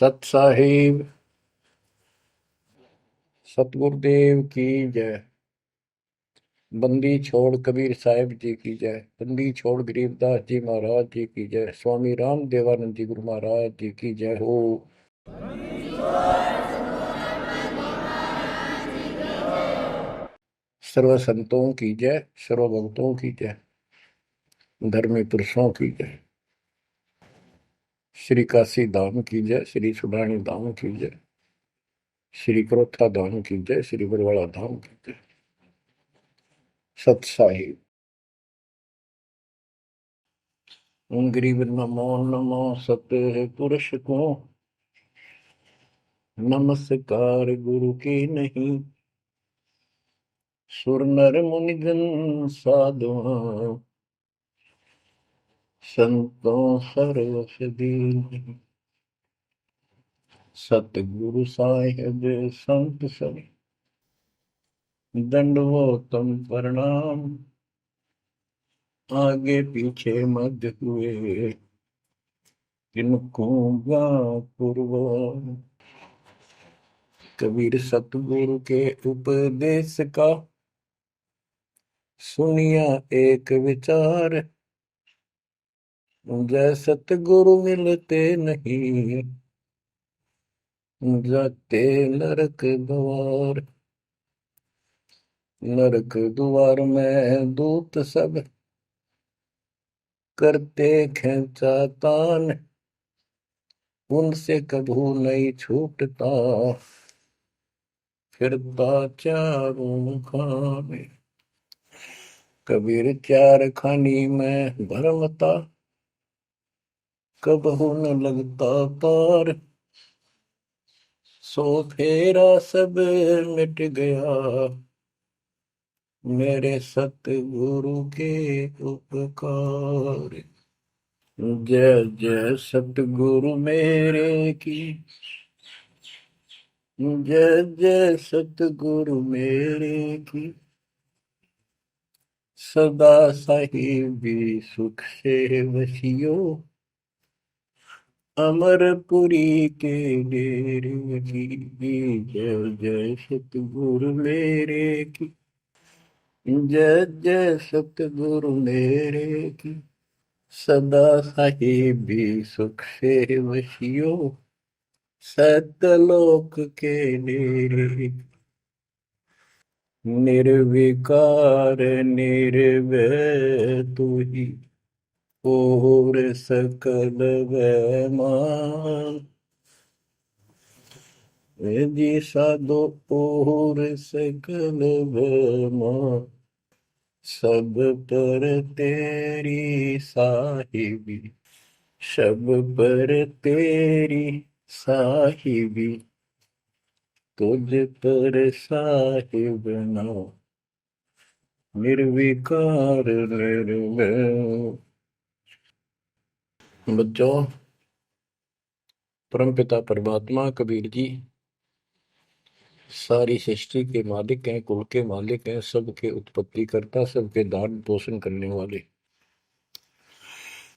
सत साहिब सतगुरुदेव की जय। बंदी छोड़ कबीर साहिब जी की जय। बंदी छोड़ गरीबदास जी महाराज जी की जय। स्वामी राम देवानंद जी गुरु महाराज जी की जय हो। सर्व संतों की जय, सर्व भक्तों की जय, धर्मी पुरुषों की जय। श्री काशी धाम की जय, श्री सुडानी धाम की जय, श्री क्रोथा धाम की जय, श्री बरवाड़ा धाम की जय। सत साहिब गरीब नमो नमो सत्य पुरुष को नमस्कार गुरु की नहीं। सुर नर मुनिजन साधुआ संतों सर्वस दीन। सतगुरु साहिब संत सब दंडवतम प्रणाम। आगे पीछे मध्य हुए किनको पूर्व। कबीर सतगुरु के उपदेश का सुनिया एक विचार। जय सतगुरु मिलते नहीं जाते नरक द्वार। नरक द्वार में दूत सब करते खेचातान। उनसे कभू नहीं छूटता फिरता चारों खाने। कबीर चार खानी में भरमता कबहू न लगता पार। सो फेरा सब मिट गया मेरे सतगुरु के उपकार। जय जय सतगुरु मेरे की जय जय सतगुरु मेरे की। सदा साहिबी सुख से वसियो अमरपुरी के डेरे की। जय जय सतगुरु मेरे की जय जय सतगुरु मेरे की। सदा साहिबी सुख से वसियो सतलोक के डेरे। निर्विकार निर्भय तू ही और सकल वैमान। जी साधो और सकल वैमान। सब पर तेरी साहिबी सब पर तेरी साहिबी। तुझ पर साहिब नाम निर्विकार निर्भय। बच्चों, परमपिता परमात्मा कबीर जी सारी सृष्टि के मालिक हैं, कुल के मालिक हैं, सबके उत्पत्ति करता, सबके दान पोषण करने वाले,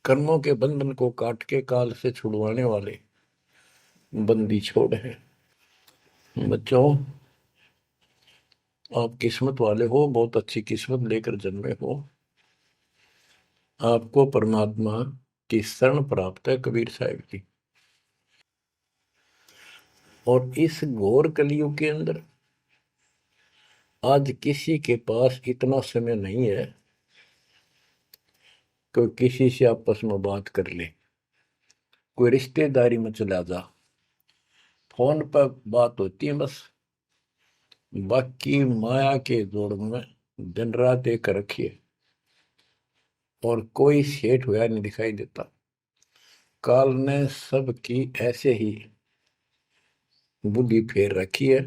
कर्मों के बंधन को काट के काल से छुड़वाने वाले बंदी छोड़ है। बच्चों, आप किस्मत वाले हो, बहुत अच्छी किस्मत लेकर जन्मे हो। आपको परमात्मा की शरण प्राप्त है कबीर साहिब की। और इस घोर कलयुग के अंदर आज किसी के पास इतना समय नहीं है कि किसी से आपस में बात कर ले, कोई रिश्तेदारी में चला जा, फोन पर बात होती है बस। बाकी माया के जोड़ में दिन रात एक रखिए और कोई सेठ हुआ नहीं दिखाई देता। काल ने सबकी ऐसे ही बुद्धि फेर रखी है।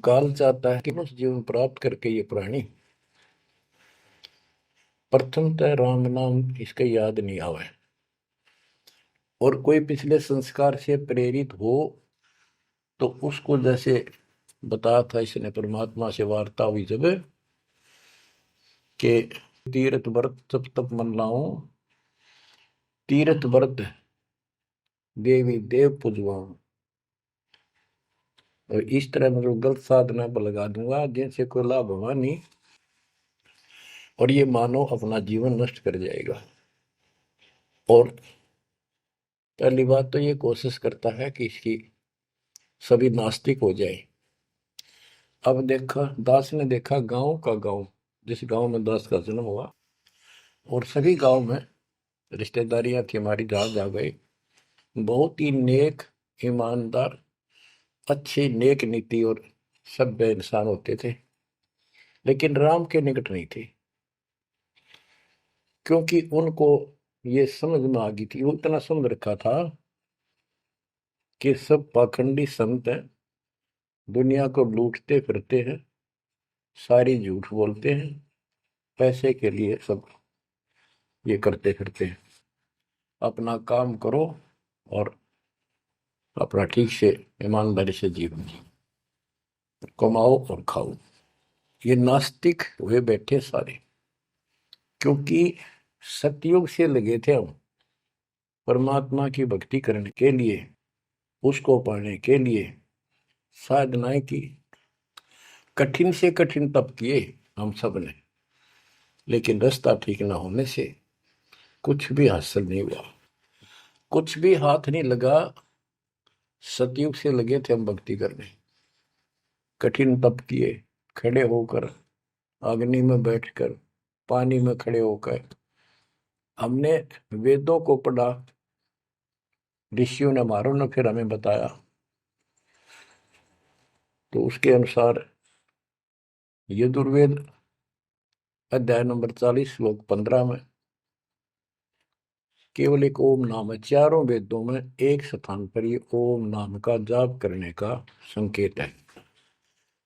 काल चाहता है कि उस जीवन प्राप्त करके ये प्राणी प्रथमतः राम नाम इसका याद नहीं आवे और कोई पिछले संस्कार से प्रेरित हो तो उसको जैसे बताया था इसने परमात्मा से वार्ता हुई जब के तीर्थ व्रत तप तप मन लाऊं। तीर्थ व्रत देवी देव पूजवाऊं। और इस तरह मतलब गलत साधना पर लगा दूंगा जिनसे कोई लाभ होगा नहीं, और ये मानव अपना जीवन नष्ट कर जाएगा। और पहली बात तो ये कोशिश करता है कि इसकी सभी नास्तिक हो जाए। अब देखा, दास ने देखा गांव का गांव, जिस गांव में दास का जन्म हुआ, और सभी गांव में रिश्तेदारियां थी हमारी, जहां जा गए बहुत ही नेक, ईमानदार, अच्छे, नेक नीति और सभ्य इंसान होते थे, लेकिन राम के निकट नहीं थे, क्योंकि उनको ये समझ में आ गई थी, वो इतना समझ रखा था कि सब पाखंडी संत हैं, दुनिया को लूटते फिरते हैं, सारी झूठ बोलते हैं, पैसे के लिए सब ये करते फिरते हैं। अपना काम करो और अपना ठीक से ईमानदारी से जीवन कमाओ और खाओ। ये नास्तिक हुए बैठे सारे, क्योंकि सतयुग से लगे थे हम परमात्मा की भक्ति करने के लिए, उसको पाने के लिए साधनाएं की, कठिन से कठिन तप किए हम सब ने, लेकिन रास्ता ठीक ना होने से कुछ भी हासिल नहीं हुआ, कुछ भी हाथ नहीं लगा। सतयुग से लगे थे हम भक्ति करने, कठिन तप किए, खड़े होकर, अग्नि में बैठकर, पानी में खड़े होकर, हमने वेदों को पढ़ा, ऋषियों ने हमारों ने फिर हमें बताया, तो उसके अनुसार यजुर्वेद अध्याय नंबर 40 श्लोक 15 में केवल एक ओम नाम है। चारों वेदों में एक स्थान पर ये ओम नाम का जाप करने का संकेत है।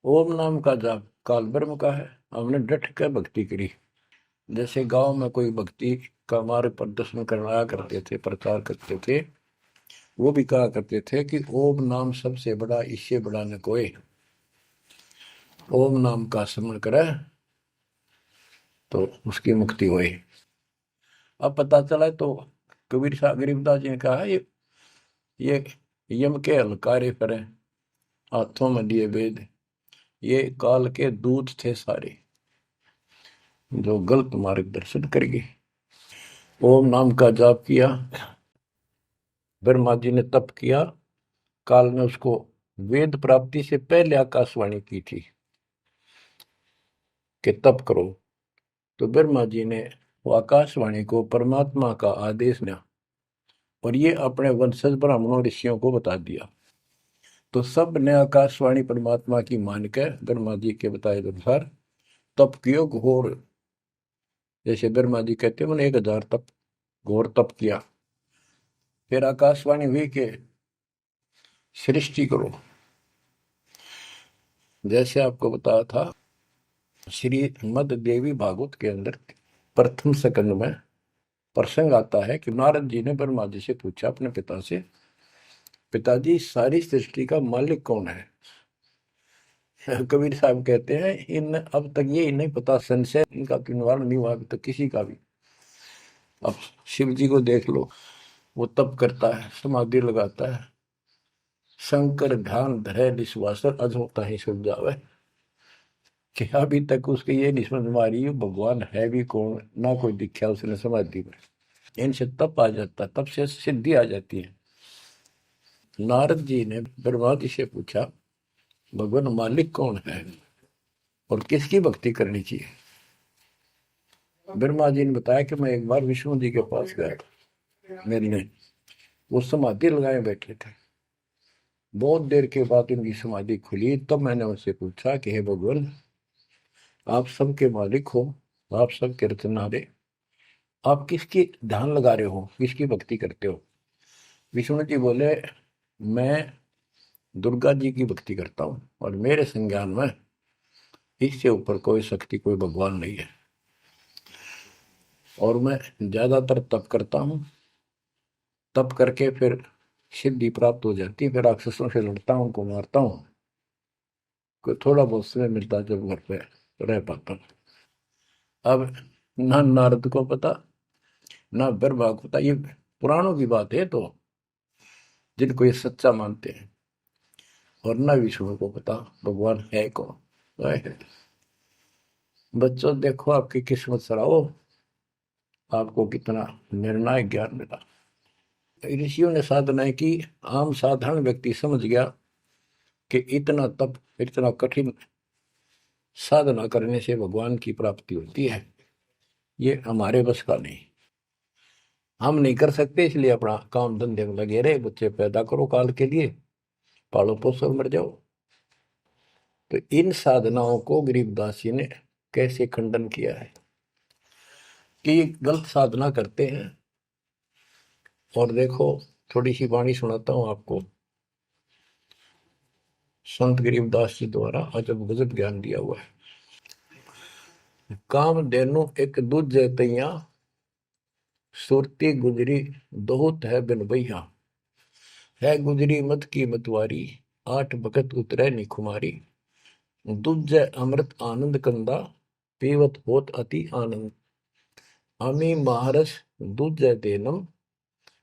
ओम नाम का जाप काल ब्रह्म का है। हमने डट कर भक्ति करी। जैसे गांव में कोई भक्ति का मार्ग प्रदर्शन करवाया करते थे, प्रचार करते थे, वो भी कहा करते थे कि ओम नाम सबसे बड़ा, इससे बड़ा न कोई। ओम नाम का स्मरण करे तो उसकी मुक्ति हुई। अब पता चला तो कबीर साहब गरीबदास जी ने कहा, ये यम के हलकारे करें, हाथों में लिए वेद, ये काल के दूत थे सारे, जो गलत मार्गदर्शन करेंगे। ओम नाम का जाप किया, ब्रह्मा जी ने तप किया, काल ने उसको वेद प्राप्ति से पहले आकाशवाणी की थी कि तप करो, तो ब्रह्मा जी ने वो आकाशवाणी को परमात्मा का आदेश दिया, और ये अपने वंशज ब्राह्मणों ऋषियों को बता दिया। तो सब ने आकाशवाणी परमात्मा की मान के ब्रह्मा जी के बताए अनुसार तप कियो घोर। जैसे ब्रह्मा जी कहते हैं, मैंने 1000 तप, घोर तप किया। फिर आकाशवाणी हुई कि सृष्टि करो। जैसे आपको बताया था, श्रीमद देवी भागवत के अंदर प्रथम स्कंद में प्रसंग आता है कि नारद जी ने ब्रह्मा जी से पूछा अपने पिता से, पिताजी सारी सृष्टि का मालिक कौन है? कबीर साहब कहते हैं, इन अब तक ये नहीं पता, संशय इनका निवारण नहीं हुआ अभी तक किसी का भी। अब शिव जी को देख लो, वो तप करता है, समाधि लगाता है, शंकर ध्यान धरे विश्वासर अधोता ही सुन जावे, कि अभी तक उसके ये नहीं समझ में आ रही भगवान है भी कौन, ना कोई दिखा उसने समाधि में। इनसे तप आ जाता, तप से सिद्धि आ जाती है। नारद जी ने ब्रह्मा जी से पूछा, भगवान मालिक कौन है और किसकी भक्ति करनी चाहिए? ब्रह्मा जी ने बताया कि मैं एक बार विष्णु जी के पास गया, मेरी वो समाधि लगाए बैठे थे। बहुत देर के बाद उनकी समाधि खुली, तब मैंने उनसे पूछा कि हे भगवान, आप सबके मालिक हो, आप सबके रचनहारे, आप किसकी ध्यान लगा रहे हो, किसकी भक्ति करते हो? विष्णु जी बोले, मैं दुर्गा जी की भक्ति करता हूँ, और मेरे संज्ञान में इससे ऊपर कोई शक्ति, कोई भगवान नहीं है, और मैं ज्यादातर तप करता हूँ, तप करके फिर सिद्धि प्राप्त हो जाती है, फिर राक्षसों से लड़ता हूँ, उनको मारता हूँ, कोई थोड़ा बहुत समय मिलता है जब घर पे रह पाता हूँ। अब ना नारद को पता, ना ब्रह्मा को पता, ये पुराणों की बात है। तो जिनको ये सच्चा मानते हैं, और न विष्णु को पता भगवान है कौन। बच्चों देखो आपकी किस्मत सराहो, आपको कितना निर्णायक ज्ञान मिला। ऋषियों ने साधनाएं की, आम साधारण व्यक्ति समझ गया कि इतना तप, इतना कठिन साधना करने से भगवान की प्राप्ति होती है, ये हमारे बस का नहीं, हम नहीं कर सकते, इसलिए अपना काम धंधे में लगे रहे, बच्चे पैदा करो काल के लिए, पालो पोसो मर जाओ। तो इन साधनाओं को गरीबदास जी ने कैसे खंडन किया है कि गलत साधना करते हैं। और देखो थोड़ी सी वाणी सुनाता हूं आपको, संत गरीबदास जी द्वारा अजब गजब ज्ञान दिया हुआ है। काम देनु एक दूजे तैया, सुरती गुजरी दोहत है बिन भैया, है गुजरी मत की मतवारी, आठ भगत उतरे निखुमारी, दूजे अमृत आनंद कंदा, पीवत होत अति आनंद, अमी महारस दूजे देनम,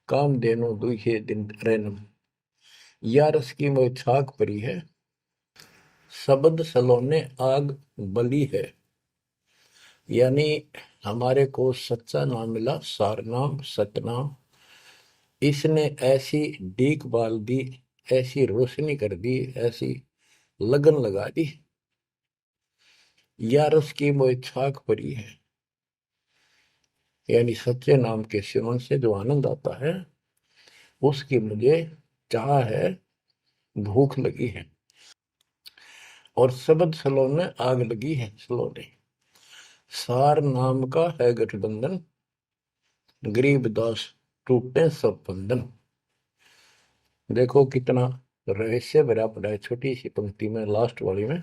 काम देनो दुहे दिन रैनम, या रस की मोह छाक परी है, शब्द सलोने आग बली है। यानी हमारे को सच्चा नाम मिला, सारनाम सतनाम, इसने ऐसी डीक बाल दी, ऐसी रोशनी कर दी, ऐसी लगन लगा दी, या रस की मोह छाक परी है। यानी सच्चे नाम के सेवन से जो आनंद आता है उसकी मुझे चाह है, भूख लगी है। और शब्द सलोने आग लगी है, सलोने सार नाम का है गठबंधन, गरीबदास टूटे सब बंधन। देखो कितना रहस्य भरा पड़ा है छोटी सी पंक्ति में, लास्ट वाली में,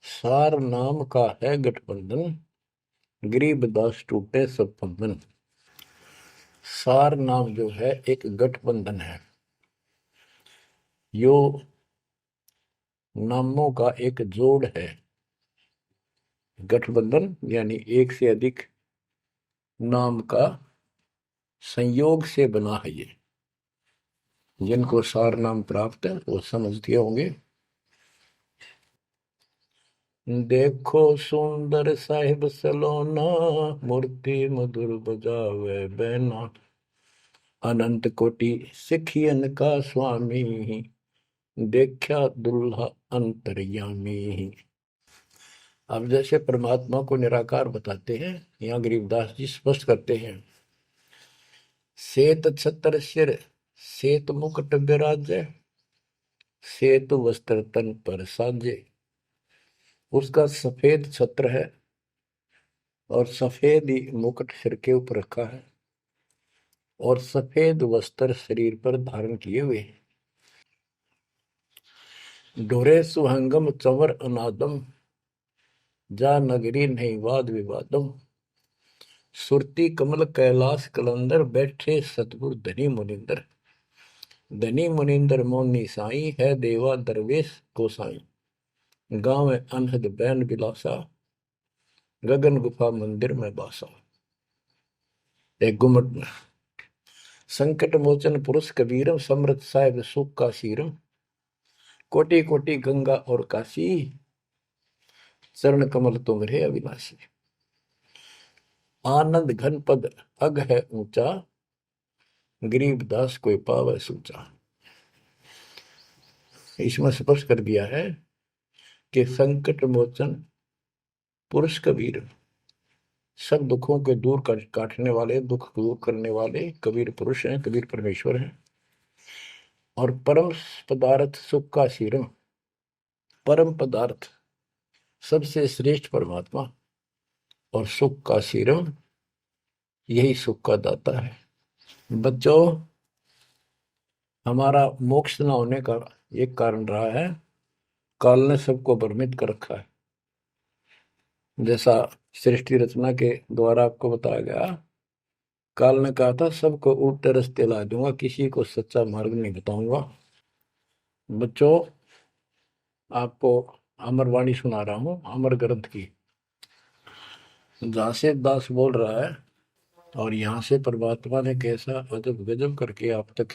सार नाम का है गठबंधन, गरीबदास टूटे सब बंधन। सार नाम जो है एक गठबंधन है, यो नामों का एक जोड़ है। गठबंधन यानी एक से अधिक नाम का संयोग से बना है ये। जिनको सार नाम प्राप्त है वो समझते होंगे। देखो सुंदर साहिब सलोना, मूर्ति मधुर बजावे बैना, अनंत कोटि सिखियन का स्वामी, देखा दुल्हा अंतर्यामी। अब जैसे परमात्मा को निराकार बताते हैं, यहाँ गरीबदास जी स्पष्ट करते हैं, श्वेत छत्र सिर श्वेत मुकुट विराजे, श्वेत वस्त्र तन पर साजे। उसका सफेद छत्र है और सफेद ही मुकुट सिर के ऊपर रखा है और सफेद वस्त्र शरीर पर धारण किए हुए। ढोरे सुहंगम चवर अनादम, जा नगरी नहीं वाद विवादम, सुरती कमल कैलाश कलंदर, बैठे सतगुरु धनी मुनिंदर। धनी मुनिंदर मोनी साई, है देवा दरवेश गोसाई, गांव अनहद बैन बिलासा, गगन गुफा मंदिर में बासा। एक गुमट में संकट मोचन पुरुष कबीरम, समृत साहिब सुख का शीरम, कोटि कोटि गंगा और काशी, चरण कमल तुम्हारे अविनाशी। आनंद घन पद अग है ऊंचा, गरीबदास कोई पावे सूचा। इसमें स्पष्ट कर दिया है कि संकट मोचन पुरुष कबीर, सब दुखों के दूर काटने वाले, दुख दूर करने वाले कबीर पुरुष हैं, कबीर परमेश्वर हैं। और परम पदार्थ सुख का शीरम, परम पदार्थ सबसे श्रेष्ठ परमात्मा, और सुख का शीरम यही सुख का दाता है। बच्चों हमारा मोक्ष न होने का एक कारण रहा है, काल ने सबको भ्रमित कर रखा है। जैसा सृष्टि रचना के द्वारा आपको बताया गया, काल ने कहा था सबको उल्टे रास्ते ला दूंगा, किसी को सच्चा मार्ग नहीं बताऊंगा। बच्चों आपको अमरवाणी सुना रहा हूं, अमर ग्रंथ की, जहां से दास बोल रहा है और यहाँ से परमात्मा ने कैसा अजब गजब करके आप तक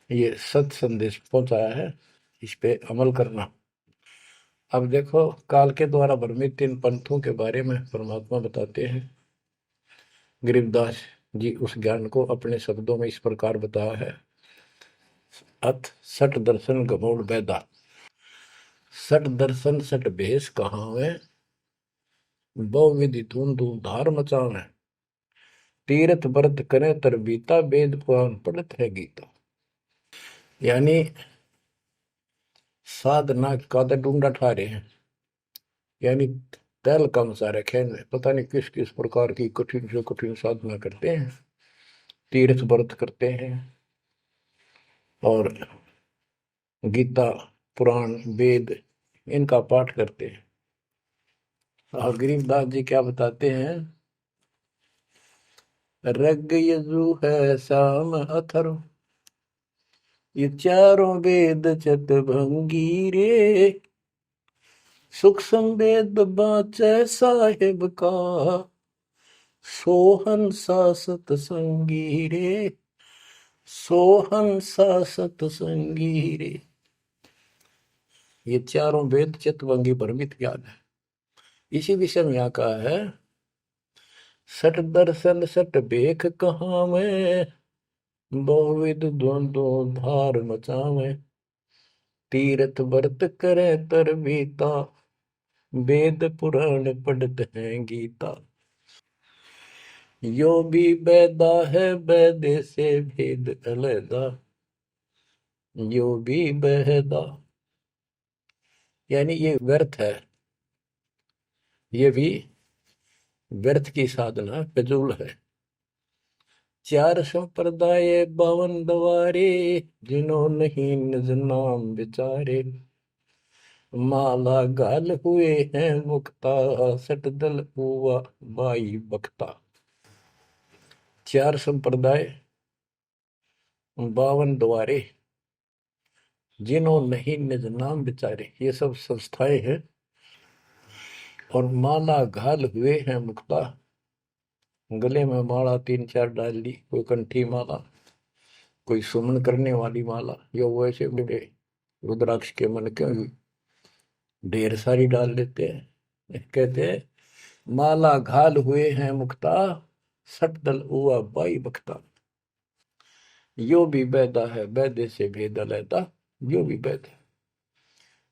ये सत संदेश पहुंचाया है, इस पे अमल करना। अब देखो, काल के द्वारा भ्रमित इन पंथों के बारे में परमात्मा बताते हैं। गरीबदास जी उस ज्ञान को अपने शब्दों में इस प्रकार बताया है। अथ सठ दर्शन गमोड़ बैदा, सठ दर्शन सठ भेष कहावे, बहुविधि धूम धूम धार मचावे, तीर्थ व्रत करे तर बीता, वेद पुराण पढ़त है गीता। यानी साधना का तो ढूंढा ठा रहे हैं, यानी तैल कम सारे खेल में पता नहीं किस किस प्रकार की कठिन से कठिन साधना करते हैं, तीर्थ व्रत करते हैं और गीता पुराण वेद इनका पाठ करते हैं। और गरीबदास जी क्या बताते हैं, रग यजु है श्याम अथर्व, ये चारों वेद चतभंगी रे, सुख संवेद बाचे साहेब का, सोहन सा सतसंगी रे, सोहन सा सतसंगी रे। ये चारों वेद चितवंगी भ्रमित ज्ञान है। इसी विषय में यहाँ कहा है, सट दर्शन सट बेख कहाँ में, बहुविध द्वंद्व धार मचावे, तीर्थ व्रत करे तर बीता, वेद पुराण पढ़त है गीता। यो भी बैदा है बैदे से भेद अलैदा, यो भी बहदा, यानी ये व्यर्थ है, ये भी व्यर्थ की साधना फिजूल है। चार संप्रदाय बावन दवारे, जिन्हों नहीं निज नाम विचारे, माला गाल हुए हैं मुक्ता, सट दल हुआ बाई बख्ता। चार संप्रदाय, 52 द्वारे, जिन्हों नहीं निज नाम विचारे, ये सब संस्थाएं हैं। और माला घाल हुए हैं मुक्ता, गले में माला 3-4 डाल ली, कोई कंठी माला, कोई सुमन करने वाली माला, या वैसे बड़े रुद्राक्ष के मन के ढेर सारी डाल लेते हैं। कहते हैं माला घाल हुए हैं मुक्ता, सट दल हुआ बाई बख्ता। यो भी बैदा है बैदे से भेद अलैदा, यो भी बैद है।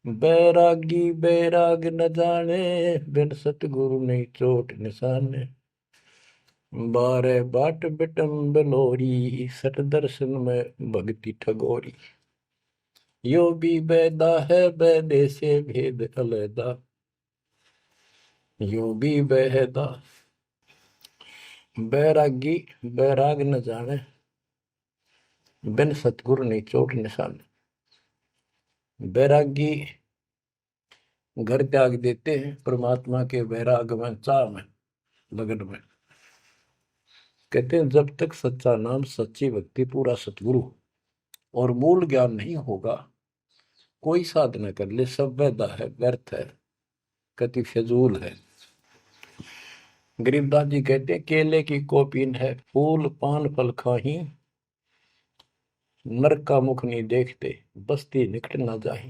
बैरागी बैराग न जाने, बिन सतगुरु नहीं चोट निशाने, बारे बाट बिटम बलोरी, सट दर्शन में भक्ति ठगोरी। यो भी बैदा है बैदे से भेद अलैदा, यो भी बहदा। बैरागी बैराग न जाने, बिन सतगुरु नहीं चोट निशान। बैरागी घर त्याग देते हैं परमात्मा के वैराग में, चाह में, लगन में। कहते हैं जब तक सच्चा नाम सच्ची भक्ति पूरा सतगुरु और मूल ज्ञान नहीं होगा, कोई साधना कर ले सब वैधा है, व्यर्थ है, कति फिजूल है। गरीबदास जी कहते हैं केले की कोपीन है, फूल पान फल खाही, नरक का मुख नहीं देखते, बस्ती निकट ना जाही।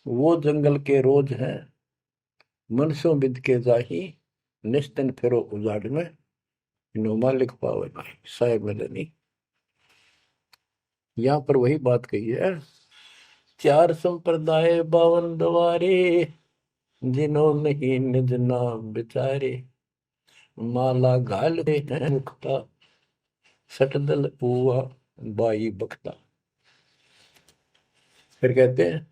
वो जंगल के रोज हैं, मनसों बिद के जाही, निस्तिन फिरो उजाड़ में, नो मालिक पावे भाई साहेब मदनी। यहाँ पर वही बात कही है, चार संप्रदाय 52 द्वारे, जिन्हों नहीं निज नाम विचारे, माला घाल हैं मुक्ता, सटदल हुआ बाई बख्ता। फिर कहते हैं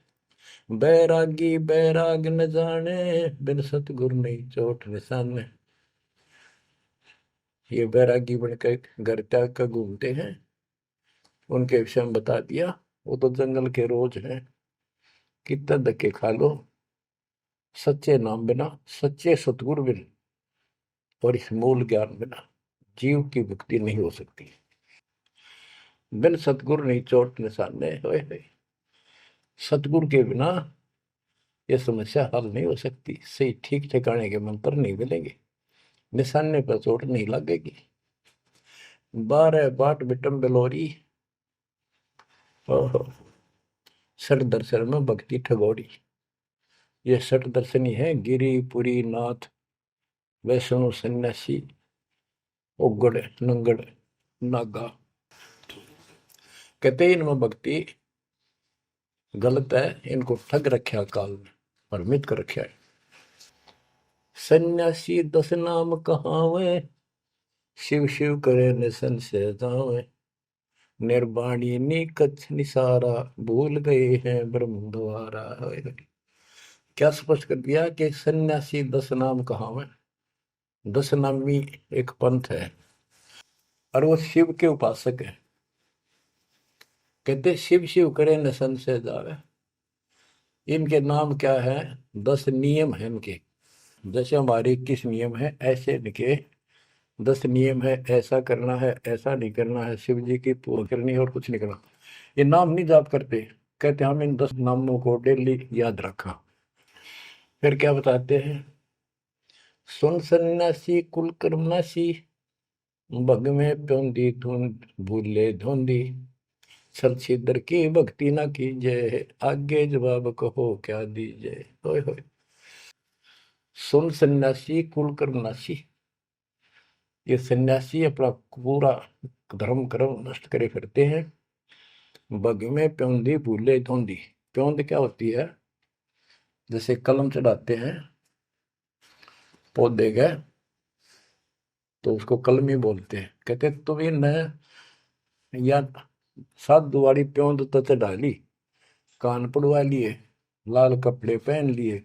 बैरागी बैराग न जाने, बिन सतगुरु नहीं चोट निशाने। ये बैरागी बनकर घर त्याग कर घूमते हैं, उनके विषय में बता दिया, वो तो जंगल के रोज हैं, कितना धक्के खा लो, सच्चे नाम बिना, सच्चे सतगुरु बिना और इस मूल ज्ञान बिना जीव की मुक्ति नहीं हो सकती। बिन सतगुरु नहीं चोट निशाने, होए सतगुरु के बिना ये समस्या हल नहीं हो सकती। सही ठीक ठिकाने के मंत्र नहीं मिलेंगे, निशाने पर चोट नहीं लगेगी। 12 बाट बिटम बेलोरी। ओहो। षट दर्शन में भक्ति ठगोरी। ये षट दर्शनी है, गिरी पुरी नाथ वैष्णो सन्यासी उगड़ नंगड़ नागा। कहते हैं इनमें भक्ति गलत है, इनको ठग रखा काल में, भ्रमित कर रखा है। सन्यासी 10 नाम कहावे, शिव शिव करे न संशय जावे। निर्वाणी निकच निसारा, भूल गए हैं ब्रह्म द्वारा। क्या स्पष्ट कर दिया कि सन्यासी 10 नाम कहावे। 10 नामी एक पंथ है और वो शिव के उपासक है। कहते शिव शिव करे न संशय जावे। इनके नाम क्या है? 10 नियम है इनके। जैसे हमारे 21 नियम है, ऐसे इनके 10 नियम है। ऐसा करना है, ऐसा नहीं करना है, शिव जी की पूजा करनी है और कुछ नहीं करना। ये नाम नहीं जाप करते। कहते हम इन 10 नामों को डेली याद रखा। फिर क्या बताते हैं? सुन सन्यासी कुल कर्मनाशी, भग में प्योंदी धुंध भूले धुंधी। सर छिदर की भक्ति ना कीजिए, आगे जवाब कहो क्या दीजिए। होय होय। सुन सन्यासी कुल कर्मनाशी, ये सन्यासी अपना पूरा धर्म कर्म नष्ट करे फिरते हैं। बग में प्योंदी भूले धुंधी। प्योंद क्या होती है? जैसे कलम चढ़ाते हैं पौधे का, तो उसको कलमी बोलते हैं। कहते तुम इन या सात दुआरी प्योंद तो चढ़ा ली, कान पड़वा लिए, लाल कपड़े पहन लिए,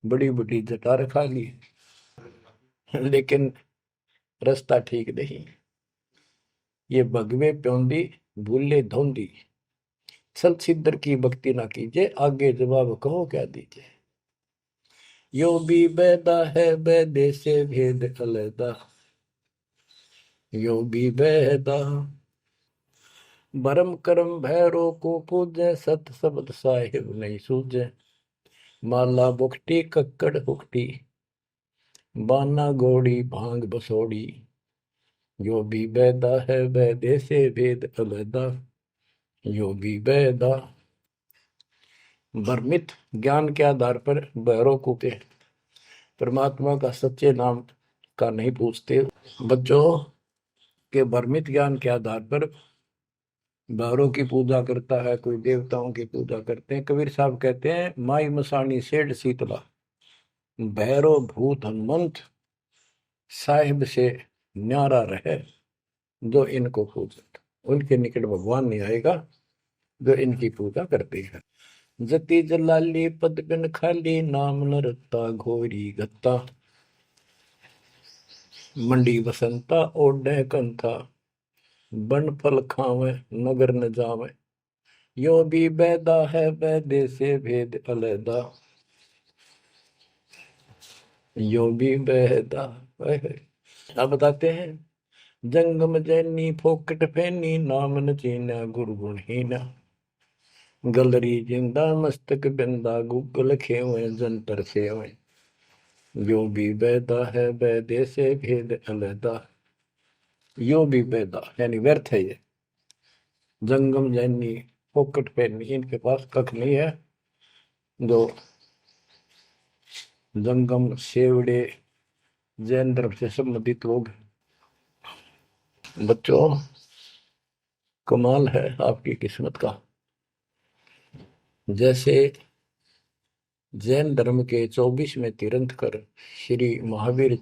बड़ी बड़ी जटा रखा ली, लेकिन रास्ता ठीक नहीं। ये भगवे प्योंदी भूले धोंदी, सल सिद्धर की भक्ति ना कीजिए, आगे जवाब कहो क्या दीजिए। यो भी बैदा है बैदे से भेद अलैदा, यो भी बैदा। भरम करम भैरो को पूजे, सत शब्द साहिब नहीं सूझे। माला बुखटी कक्कड़ हुकटी, बाना घोड़ी भांग बसोड़ी। यो भी बैदा है बैदे से भेद अलैदा, यो भी बैदा। भ्रमित ज्ञान के आधार पर भैरव को के परमात्मा का सच्चे नाम का नहीं पूछते। बच्चों के भ्रमित ज्ञान के आधार पर भैरव की पूजा करता है, कोई देवताओं की पूजा करते हैं। कबीर साहब कहते हैं, माई मसानी सेठ शीतला, भैरव भूत हनुमंत साहिब से न्यारा रहे जो इनको पूजत। उनके निकट भगवान नहीं आएगा जो इनकी पूजा करते हैं। जति जलाली पद बिन खाली, नाम न रत्ता घोरी गत्ता। मंडी बसंता ओढ़े कंथा, बन फल खावे नगर न जावे। यो भी बैदा है बैदे से भेद अलैदा, यो भी बैदा। अब बताते हैं, जंगम जैनी फोकट फैनी, नाम न चीना गुरु गुणहीना। गलरी जिंदा मस्तक बिंदा, गुगल खेवे जंतर सेवे। यो भी बैदा है बैदे से भेद अलैदा, यो भी बैदा यानी व्यर्थ है ये। जंगम जैनी फोकट फैनी, इनके पास कख नहीं है। जो जंगम सेवड़े जैन धर्म से संबंधित लोग। बच्चों कमाल है आपकी किस्मत का। जैसे जैन धर्म के 24वें तीर्थंकर श्री महावीर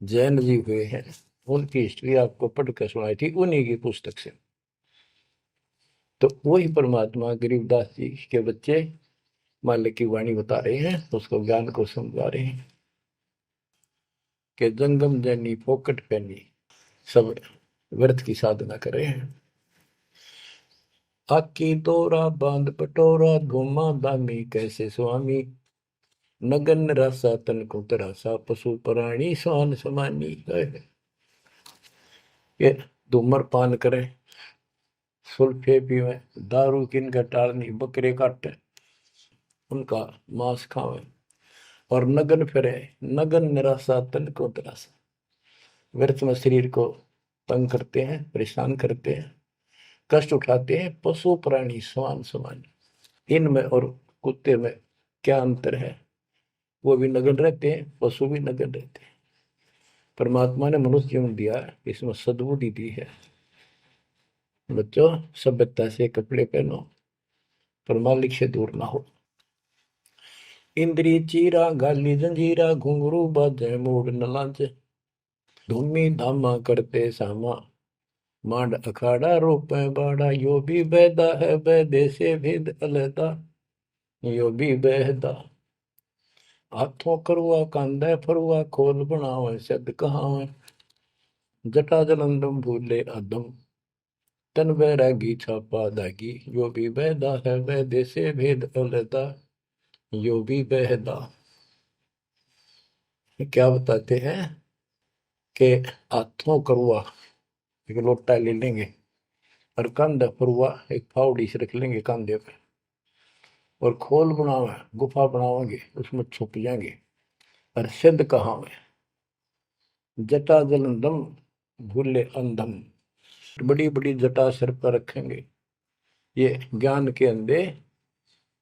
जैन जी हुए हैं, उनकी हिस्ट्री आपको पढ़कर सुनाई थी उन्हीं की पुस्तक से। तो वही परमात्मा गरीबदास जी के बच्चे मालिक की वाणी बता रहे हैं, उसको ज्ञान को समझा रहे हैं कि जंगम जैनी फोकट पैनी, सब व्यर्थ की साधना कर रहे हैं। आकी तोरा बांध पटोरा, घुमा दामी कैसे स्वामी। नगन रासा तन को तरासा, पशु प्राणी स्वान समानी। ये धूम्रपान करें, सुल्फे पीवे, दारू किन टालनी, बकरे काटे उनका मांस खावे, और नगन फिरे। नगन निराशा तन को तरासा, व्यर्थ में शरीर को तंग करते हैं, परेशान करते हैं, कष्ट उठाते हैं। पशु प्राणी समान समान, इनमें और कुत्ते में क्या अंतर है? वो भी नग्न रहते हैं, पशु भी नग्न रहते हैं। परमात्मा ने मनुष्य जीवन दिया, इसमें सद्बुद्धि दी है। बच्चों, सभ्यता से कपड़े पहनो, पर मालिक से दूर ना हो। इंद्री चीरा गाली जंजीरा, घुंघरू बाजे मूड न लाजे, धूमी धामा करते सामा, मांड अखाड़ा रोपे बाड़ा, यो भी बैदा है बैदे से भेद अलहदा, यो भी बहदा। हाथों करुआ कांदा फरुआ, खोल बनावे सद कहावे, जटा जलंदम भूले अदम, तन बैरागी छापा दागी, यो भी बहदा है बैदे से भेद अलहदा, यो भी बहदा। क्या बताते हैं कि हाथों करुआ एक लोटा ले लेंगे, और कंधा फरुआ एक फावड़ी से रख लेंगे कंधे पे, और खोल बनावे गुफा बनावेंगे, उसमें छुप जाएंगे। और सिद्ध कहावे, जटा जलंदम भूले अंधम, बड़ी बड़ी जटा सिर पर रखेंगे। ये ज्ञान के अंधे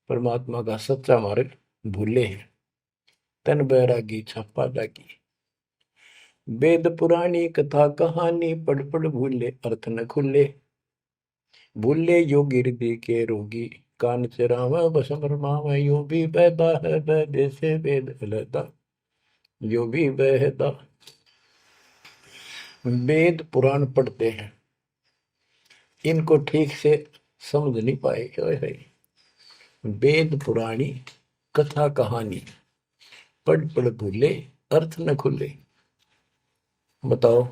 परमात्मा का सच्चा मार्ग भूले हैं। तन बैरागी छापा दागी, वेद पुरानी कथा कहानी, पढ़ पढ़ भूले अर्थ न खुले, भूले योगी हृदय के रोगी, कान चरावा बस भरमावा, यो भी बैदा है बैदे से वेद अलहदा, यो भी बहदा। वेद पुराण पढ़ते हैं, इनको ठीक से समझ नहीं पाए। वेद पुराणी कथा कहानी, पढ़ पढ़ भूले अर्थ न खुले। बताओ।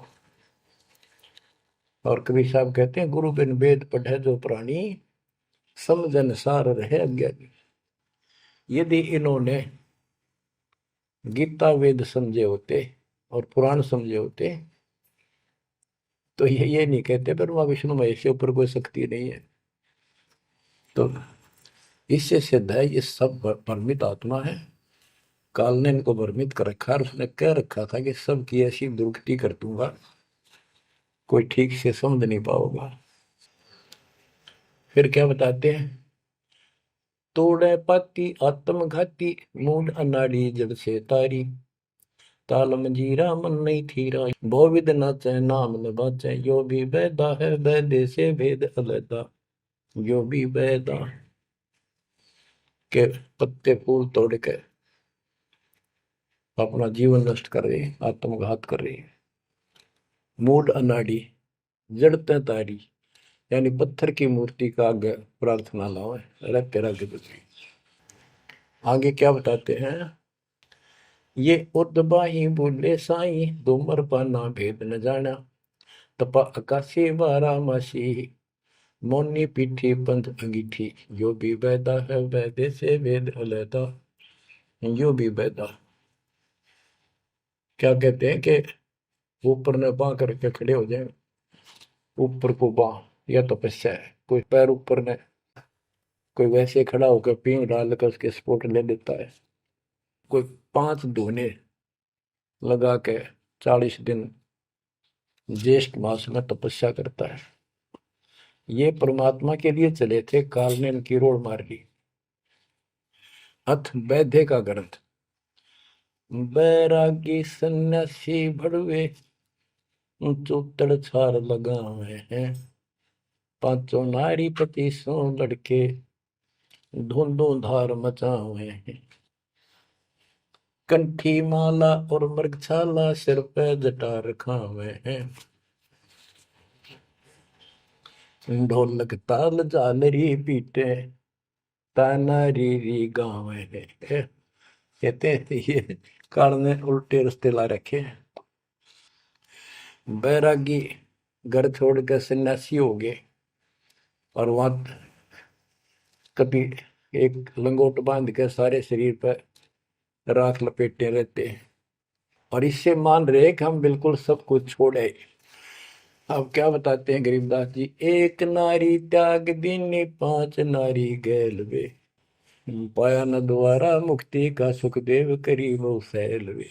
और कबीर साहब कहते हैं, गुरु बिन वेद पढ़े जो प्राणी, समझन सार रहे अज्ञानी। यदि इन्होंने गीता वेद समझे होते और पुराण समझे होते, तो ये नहीं कहते ब्रह्मा विष्णु महेश के ऊपर कोई शक्ति नहीं है। तो इससे सिद्ध है ये सब भ्रमित आत्मा है। काल ने इनको भ्रमित कर रखा है। उसने कह रखा था कि सबकी ऐसी दुर्गति कर दूंगा, कोई ठीक से समझ नहीं पाओगा। फिर क्या बताते हैं, तोड़े पाती आत्मघाती, मूड अनाड़ी जड़ से तारी, ताल मंजीरा मन नहीं थीरा, बहुविध नाचे नाम न बाचे, यो भी बैदा है बैदे से भेद अलहदा, यो भी बैदा। के पत्ते फूल तोड़ के अपना जीवन नष्ट कर रहे, आत्मघात कर रहे। मूड अनाड़ी जड़ते तारी, यानी पत्थर की मूर्ति का आगे प्रार्थना लाओ, रख रख बची। आगे क्या बताते हैं, ये उर्दबाही बोले साई, दोमर पाना भेद न जाना, तपा आकाशी बारा मासी, मोनी पीठी पंथ अंगीठी, यो भी बैदा है बैदे से वेद अलहदा, यो भी बैदा। क्या कहते हैं कि ऊपर ने बां करके खड़े हो जाए, ऊपर को बां, यह तपस्या है। कोई पैर ऊपर ने, कोई वैसे खड़ा होकर पींग डाल कर उसके स्पोर्ट ले लेता है। कोई 5 धोने लगा के 40 दिन ज्येष्ठ मास में तपस्या करता है। ये परमात्मा के लिए चले थे, काल ने इनकी रोड मार ली। अथ वैद्य का ग्रंथ, बैरागी सन्यासी भड़वे, चौतड़ छार लगावे हैं, पांचों नारी पति सो लड़के, धुंधो धार मचावे हैं, कंठी माला और मृगछाला, सिर पे जटा रखावे हैं, ढोलक ताल झालरी पीटे, ताना री गावे हैं। कहते हैं ये काल ने उल्टे रास्ते ला रखे। बैरागी घर छोड़ कर सन्यासी हो गए, और वहां कभी एक लंगोट बांध के सारे शरीर पर राख लपेटे रहते हैं, और इससे मान रहे कि हम बिल्कुल सब कुछ छोड़े। अब क्या बताते हैं गरीबदास जी, एक नारी त्याग दीनी, 5 नारी गैल वे, पाया न द्वारा मुक्ति का, सुखदेव करी वो सैल वे।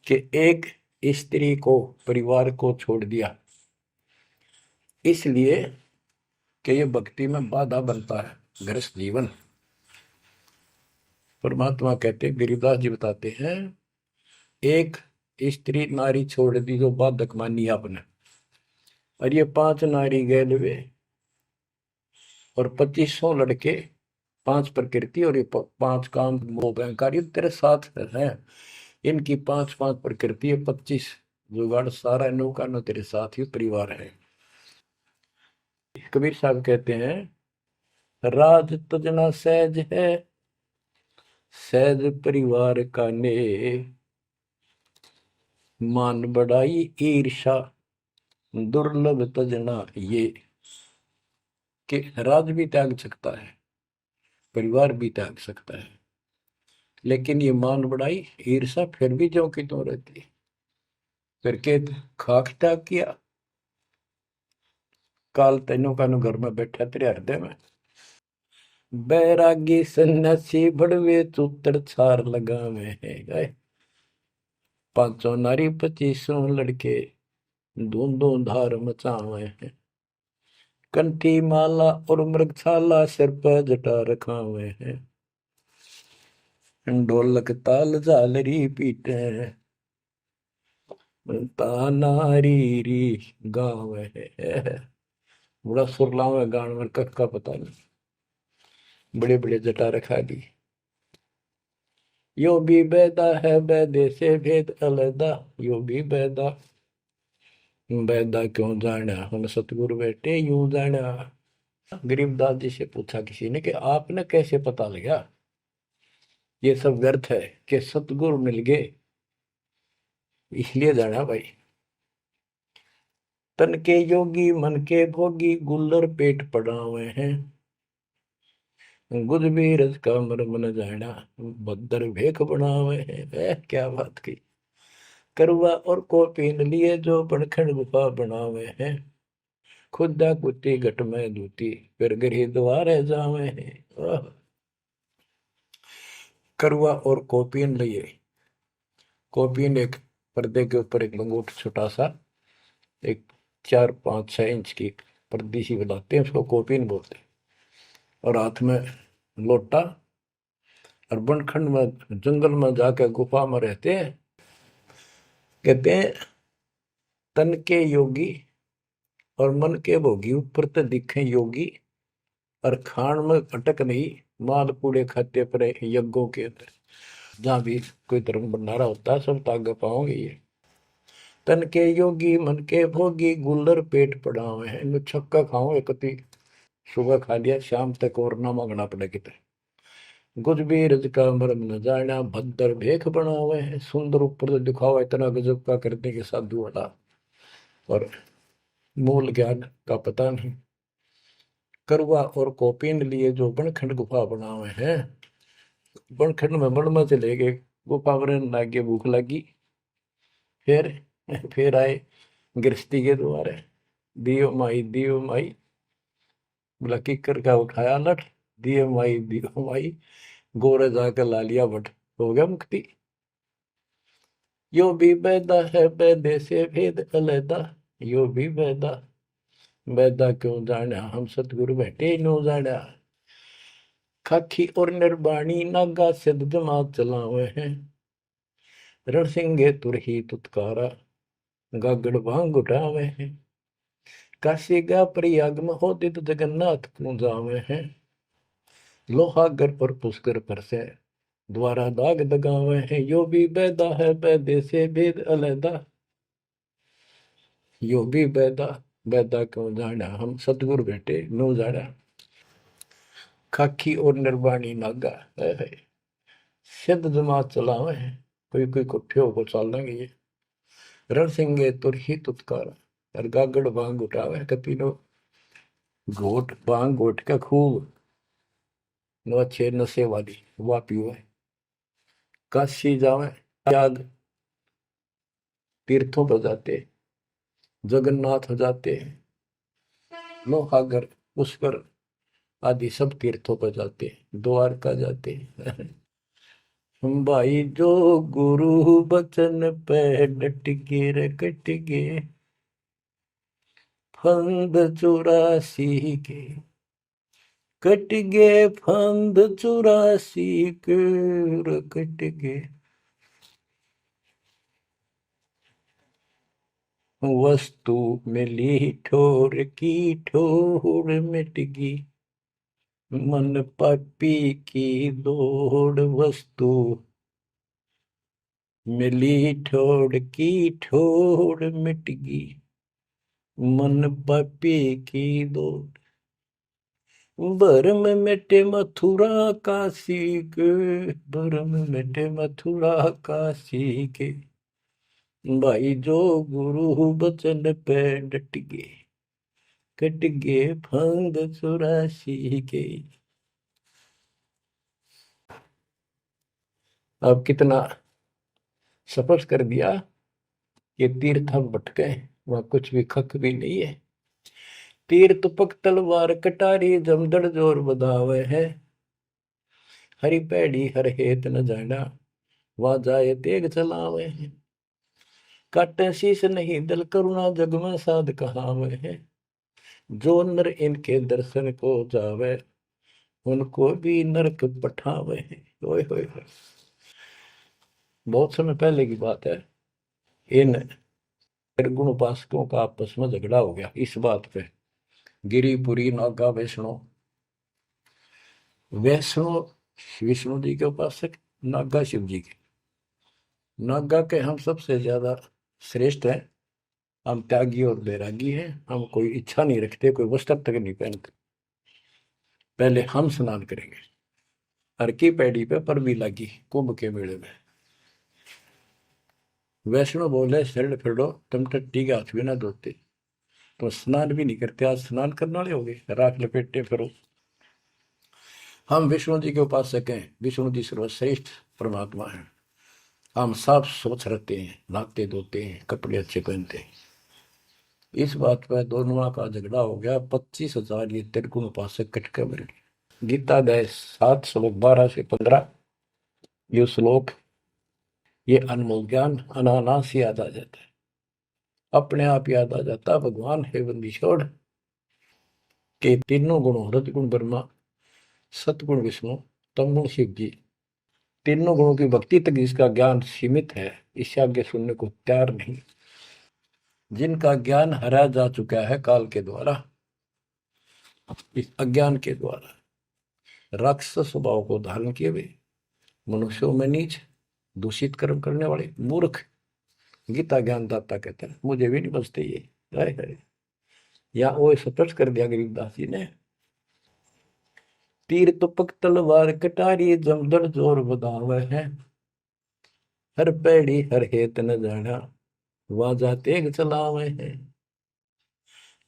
कि एक स्त्री को, परिवार को छोड़ दिया, इसलिए कि ये भक्ति में बाधा बनता है गृहस्थ जीवन। परमात्मा कहते, गिरिदास जी बताते हैं, एक स्त्री नारी छोड़ दी जो बाधक मानी आपने, और ये 5 नारी गैलवे और 2500 लड़के, 5 प्रकृति और ये 5 काम वो अहंकार तेरे साथ है। इनकी 5-5 प्रकृति है, 25 जुगाड़, सारा नौका न तेरे साथ ही परिवार है। कबीर साहब कहते हैं, राज तजना सहज है, सहज परिवार का ने, मान बढ़ाई ईर्षा दुर्लभ तजना ये। कि राज भी त्याग सकता है, परिवार भी त्याग सकता है, लेकिन ये मान बढ़ाई ईर्षा फिर भी जो कि तो रहती। करके खाक त्याग किया, काल तेनों का घर में बैठा तेरे हृदय में। बैरागी सन्यासी बड़वे चूतर छार लगावे है गए, 500 नारी 2500 लड़के, धूम धार मचावे हैं। कंठी माला और मृगशाला सिर पर जटा रखावे हैं, ढोलक ताल झालरी पीटे, तानारी री गाँव है। बड़ा सुरलाव है गान में, कख का पता नहीं, बड़े बड़े जटा रखा दी। यो भी बैदा है बैदे से भेद अलदा, यो भी बैदा, बैदा क्यों जाना हम सतगुरु बैठे यूं जाना। गरीबदास जी से पूछा किसी ने कि आपने कैसे पता लगा ये सब व्यर्थ है, कि सतगुरु मिल गए इसलिए जाना भाई। तन के योगी मन के भोगी, गुल्लर पेट पड़ावे हैं, गुज भी रज का मर्म न जाना, भद्र भेख बनावे हैं। क्या बात की। करवा और को पीन लिए जो बनखंड गुफा बनावे हैं, खुदा कुत्ती घट में दूती, फिर गृह द्वार जावे हैं। करवा और कोपीन लिए, कोपीन एक पर्दे के ऊपर एक लंगोट छोटा सा, एक 4-5-6 इंच की पर्दी सी बनाते हैं, उसको कोपीन बोलते हैं। और हाथ में लोटा, और बनखंड में जंगल में जाकर गुफा में रहते हैं। कहते हैं तन के योगी और मन के भोगी, ऊपर तो दिखे योगी, और खान में अटक नहीं, माल पूड़े खाते पर यज्ञों के अंदर जहां भी कोई धर्म भंडारा होता है सब तागे पाओगे ये। तन के योगी मन के भोगी, गुल्लर पेट पड़ावे हैं, इनको छक्का खाओ एक सुबह खा लिया शाम तक और ना मांगना पड़े कितने। गुज भी रज का मर्म न जाना, भद्र भेख बनावे हैं, सुंदर ऊपर से दिखावा इतना गजब का करने के साधु वाला, और मूल ज्ञान का पता नहीं। करवा और कोपीन लिए जो बनखंड गुफा बनावे हैं, बनखंड में बन में चले गए, गुफा बनने लागे, भूख लगी, फिर फिर आए गृहस्थी के द्वारे, दियो माई, बोला किकर का उठाया लठ, दियो माई, गोरे जाकर ला लिया भट, हो गया मुक्ति। यो भी बैदा है बैदे से भेद अलैदा, यो भी बैदा, बैदा क्यों जाना हम सतगुरु बैठे नो जाना। खाखी और निर्बाणी नागा सिद्ध जमात चलावे हैं, रणसिंगे तुरही तुतकारा, गागड़ भांग उठावे हैं। काशी गा प्रयाग में होदित जगन्नाथ क्यों जावे हैं, लोहागर पर पुष्कर पर से द्वारा दाग दगावे हैं। यो भी बैदा है बैदे से भेद अलैदा, यो भी बैदा, बैदा क्यों जाना हम सतगुरु बैठे नो जाना। खाकी और निर्वाणी नागा है, सिद्ध जमात चलावे हैं, कोई कोई कुठ्ठियों को चाल लेंगे ये। रण सिंगे तुरही तुतकार, और गागड़ भांग उठावे कतीनो, घोट भांग घोट का खूब नो अच्छे नशे वाली वा पीवे। काशी जावे, त्याग तीर्थों पर जाते, जगन्नाथ हो जाते, लोहागर पुष्कर आदि सब तीर्थों पर जाते, द्वारका जाते। भाई जो गुरु बचन पे डट के रे कट गए फंद 84 के, कट गए फंद 84 के रे कट गए। वस्तु मिली ठोर की ठोर मिट गई, मन पापी की दौड़। वस्तु मिली ठोर की ठोर मिट गई, मन पापी की दौड़। भरम मिटे मथुरा काशी के, भरम मिटे मथुरा काशी के। भाई जो गुरु बचन पे डट गए, कट गए फंद 84 के। अब कितना सफर कर दिया, ये तीर्थ हम भटके, वहां कुछ भी खक भी नहीं है। तीर तुपक तलवार कटारी जमदड़ जोर बधावे है, हरी पैड़ी हर हेत न जाना, वहां जाए तेग चलावे है। काटे शीश नहीं दल करुणा जग में साध कहावे है, जो नर इनके दर्शन को जावे, उनको भी नरक पठावे है। ओए होए होए। बहुत समय पहले की बात है, इन निर्गुण उपासकों का आपस में झगड़ा हो गया इस बात पे। गिरिपुरी नागा वैष्णो, वैष्णो विष्णु जी के उपासक, नागा शिव जी के। नागा के हम सबसे ज्यादा श्रेष्ठ हैं, हम त्यागी और बैरागी हैं, हम कोई इच्छा नहीं रखते, कोई वस्त्र तक नहीं पहनते। पहले हम स्नान करेंगे। हर की पैड़ी पे पर भी लगी कुंभ के मेले में। वैष्णो बोले शरण फिरो, तुम टट्टी के हाथ भी ना धोते, तो स्नान भी नहीं करते, आज स्नान करने वाले हो गए, राख लपेटे फिरो। हम विष्णु जी के उपासक हैं, विष्णु जी सर्वश्रेष्ठ परमात्मा है। हम साफ स्वच्छ रहते हैं, नहाते धोते हैं, कपड़े अच्छे पहनते हैं। इस बात पर दोनों का झगड़ा हो गया। 25,000 ये त्रिगुण उपासक कटके मर गए। गीता अध्याय 7 श्लोक 12 से 15, ये श्लोक, ये अनमोल ज्ञान अनायास याद आ जाता है, अपने आप याद आ जाता। भगवान है बंदी छोड़ के तीनों गुणों, रजगुण ब्रह्मा, सतगुण विष्णु, तमगुण शिव जी, तीनों गुणों की भक्ति तक जिसका ज्ञान सीमित है, इससे आगे सुनने को तैयार नहीं। जिनका ज्ञान हरा जा चुका है काल के द्वारा, इस अज्ञान के द्वारा, राक्षस स्वभाव को धारण किए हुए, मनुष्यों में नीच, दूषित कर्म करने वाले मूर्ख, गीता ज्ञानदाता कहते हैं, मुझे भी नहीं बचते ये। हाय हाय, या वो स्पष्ट कर दिया गरीबदास जी ने। तीर तुपक तलवार कटारी जमदड़ जोर बधावे है, हर पैड़ी हर हेत न जाना, वाजा तेग चलावे है।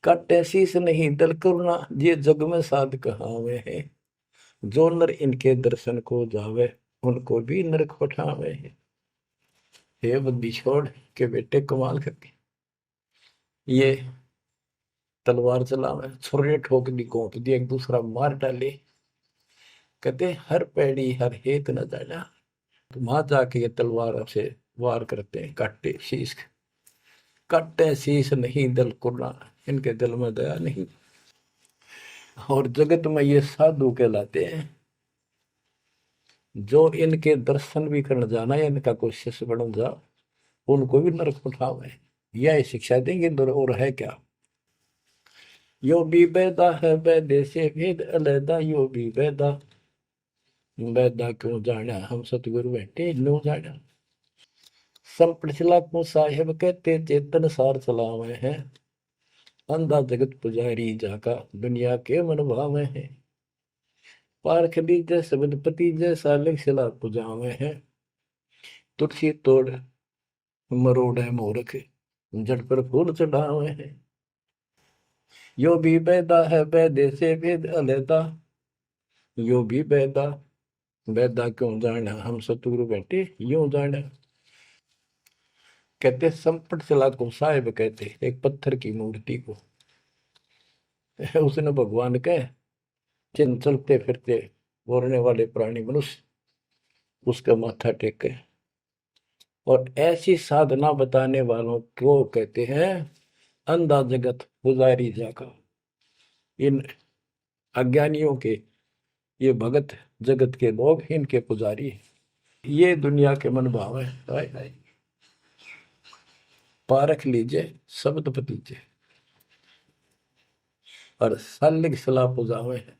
काटे शीस नहीं दल करुणा, ये जग में साध कहावे है, जो नर इनके दर्शन को जावे, उनको भी नरक पठावे है। हे बंदी छोड़ के बेटे कमाल करके ये तलवार चलावे, छुरे ठोक दी, घोंप दी, एक दूसरा मार डाले। कहते हर पैड़ी हर हेत न जाना, तो वहां जाके ये तलवार से वार करते हैं, काटे शीश, काटे शीश नहीं दल कुर्ना, इनके दिल में दया नहीं। और जगत में ये साधु कहलाते हैं, जो इनके दर्शन भी करने जाना या इनका कोई शिष्य बन जा, उनको भी नरक उठावे। यह शिक्षा देंगे और है क्या। यो भी बैदा है बैदे से भेद अलैदा, यो भी बैदा, बैदा क्यों जाना हम सतगुरु बैठे नो जाना। संप्रचला को साहेब कहते चेतन सार चलावे हैं, अंधा जगत पुजारी जाका दुनिया के मन भावे हैं। पारख दीजय सबदपति जैसा लिखला पुजावे हैं, तुलसी तोड़ मरोड़ है मूर्ख, जड़ पर फूल चढ़ावे हैं। यो भी बैदा है बैदे से भेद अलैदा, यो भी बैदा, बैदा क्यों जाना हम सतगुरु बैठे यूं जाना। कहते संपट चला को साहिब कहते एक पत्थर की मूर्ति को, उसने भगवान कहे, जिन चलते फिरते बोलने वाले प्राणी मनुष्य, उसका माथा टेके। और ऐसी साधना बताने वालों को कहते हैं अंधा जगत पुजारी जाका। इन अज्ञानियों के ये भगत जगत के लोग इनके पुजारी हैं। ये दुनिया के मन भाव है। हाय हाय, पारख लीजिए शब्द पतीजे और सालिग सलाह पुजावे है।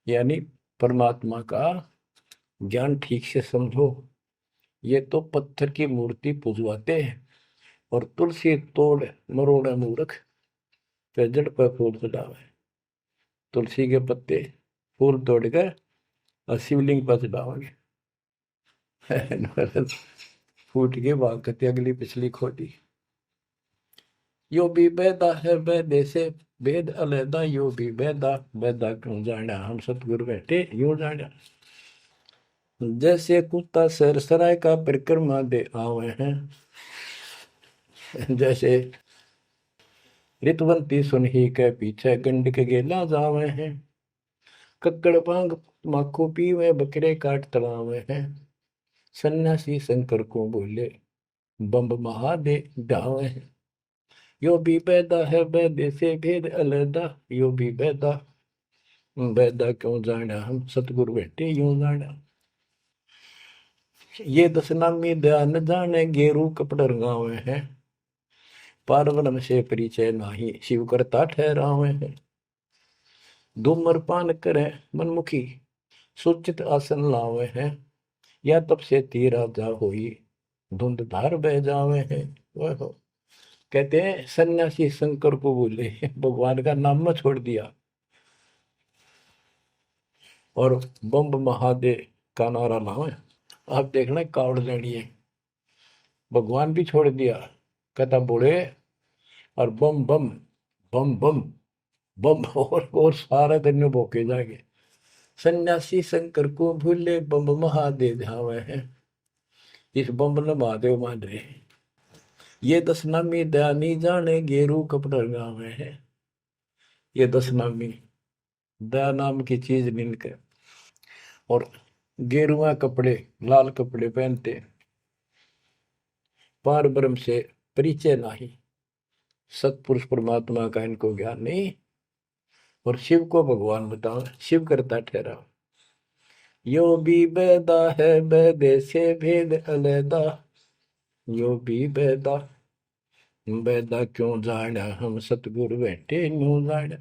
यानी परमात्मा का ज्ञान ठीक से समझो। ये तो पत्थर की मूर्ति पुजवाते हैं और तुलसी तोड़ मरोड़े मूर्ख पे जड़ पर फूल चढ़ावे। तुलसी के पत्ते फूल तोड़कर और शिवलिंग पर चढ़ाओगे। फूट के भाग कती अगली पिछली खोटी। यो भी बेदा है बेदे से भेद अलैदा, यो भी बेदा बेदा क्यों जाना हम सतगुरु बैठे यूं जाना। जैसे कुत्ता सरसराय का परिक्रमा दे आवे हैं, जैसे रितवंती सुनही के पीछे गंड के गेला जावे हैं। कक्कड़ भांग माखो पीवे बकरे काट तलावे हैं। सन्यासी शंकर को बोले बम्ब महादे डावे हैं। यो भी पैदा है बैदे से भेद अलैदा, यो भी पैदा बैदा क्यों जाना हम सतगुरु बैठे यूं जाना। ये दशनामी ध्यान जाने गेरू कपड़ रंगावे हैं। पारब्रह्म से परिचय नाही शिव करता ठहरावे हैं। धूम्रपान करे मनमुखी सुचित आसन लावे हैं। या तब से तीरा जा होई धुंध धार बह जावे हैं। वह कहते हैं सन्यासी शंकर को बोले भगवान का नाम में छोड़ दिया और बम्ब महादेव का नारा लावे। आप देखना कावड़ लेनी है, भगवान भी छोड़ दिया, कहता बोले और बम बम बम बम बम और सारा दिन में भोके जाएंगे। सन्यासी शंकर को भूले बम महादेव ध्यावे हैं। इस बम ने महादेव मान रहे। ये दशनामी दयानी जाने गेरू कपड़ गावे हैं। ये दशनामी दया नाम की चीज मिलकर और गेरुआ कपड़े लाल कपड़े पहनते। पार ब्रह्म से परिचय नहीं, सतपुरुष परमात्मा का इनको ज्ञान नहीं और शिव को भगवान बताओ शिव करता ठहरा। यो भी बैदा है बैदे से भेद अलैदा, यो भी बैदा बैदा क्यों जाना हम सतगुरु बैठे न्यू जाना।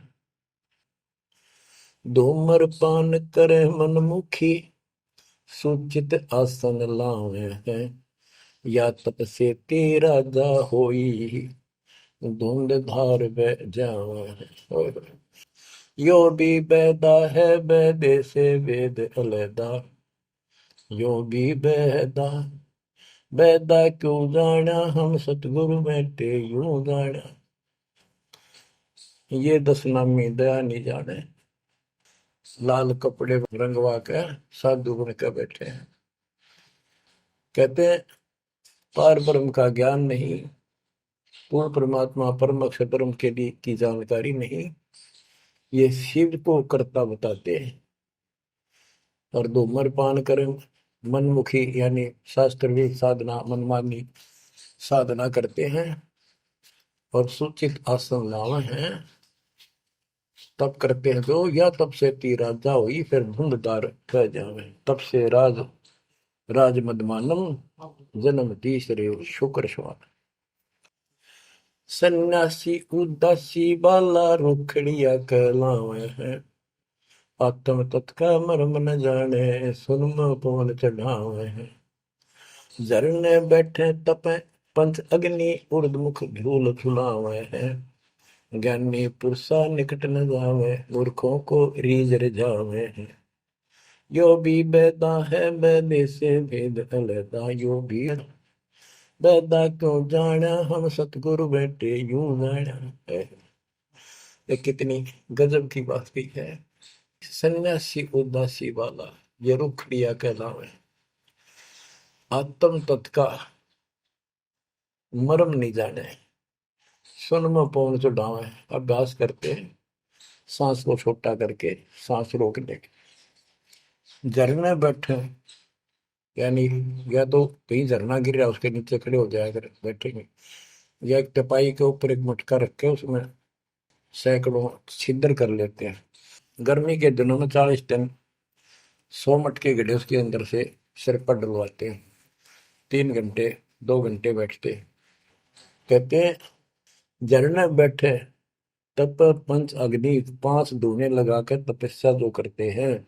धूमर पान करे मनमुखी सुचित आसन लावे हैं। या तप से तेरा जा होई धुंध धार बह जावे। यो भी बैदा है बैदे से वेद अलैदा, यो भी बैदा बैदा क्यों जाना हम सतगुरु बैठे यूं जाना। ये दशनामी दया नहीं जाने, लाल कपड़े रंगवा के साधु बन के बैठे हैं। कहते हैं पार ब्रह्म का ज्ञान नहीं, पूर्ण परमात्मा परम अक्षर ब्रह्म के लिए की जानकारी नहीं, ये शिव को करता बताते हैं। और धूम्रपान करें मनमुखी यानी शास्त्र साधना मनमानी साधना करते हैं और सूचित आसन लावे हैं। तब करते हैं जो या तब से तीरा जाओ ही फिर धुंधदार कह जावे। तब से राज मदमानम जन्म तीसरे शुक्र श्वान। सन्यासी उदासी बाला रुखड़िया कहलावे हैं। आत्म तत्का मर्म न जाने सुनम पवन चढ़ावे हैं। झरने बैठे तपे पंच अग्नि उर्दमुख धूल झुलावे हैं। ज्ञानी पुरुषा निकट न जावे मूर्खों को रीझ रिझावे हैं। यो भी बैदा है बैदे से भेद अलैदा, यो भी बैदा क्यों जाना हम सतगुरु बैठे यूं जाना है। ये कितनी गजब की बात भी है। सन्यासी उदासी वाला ये रुखड़िया कहलावे। आत्म तत्का मर्म नहीं जाने सुन में पौन चढ़ावे। अभ्यास करते हैं सांस को छोटा करके सांस रोकने के। झरने बैठे यानी या तो कहीं झरना गिर रहा है उसके नीचे खड़े हो जाया कर बैठेंगे, या एक टपाई के ऊपर एक मटका रख के उसमें सैकड़ों छिद्र कर लेते हैं। गर्मी के दिनों में 40 दिन 100 मटके गड्ढे उसके अंदर से सिर पर डलवाते हैं। 3 घंटे 2 घंटे बैठते हैं। कहते हैं झरने बैठे तप पंच अग्नि 5 धूने लगाकर तपस्या जो करते हैं,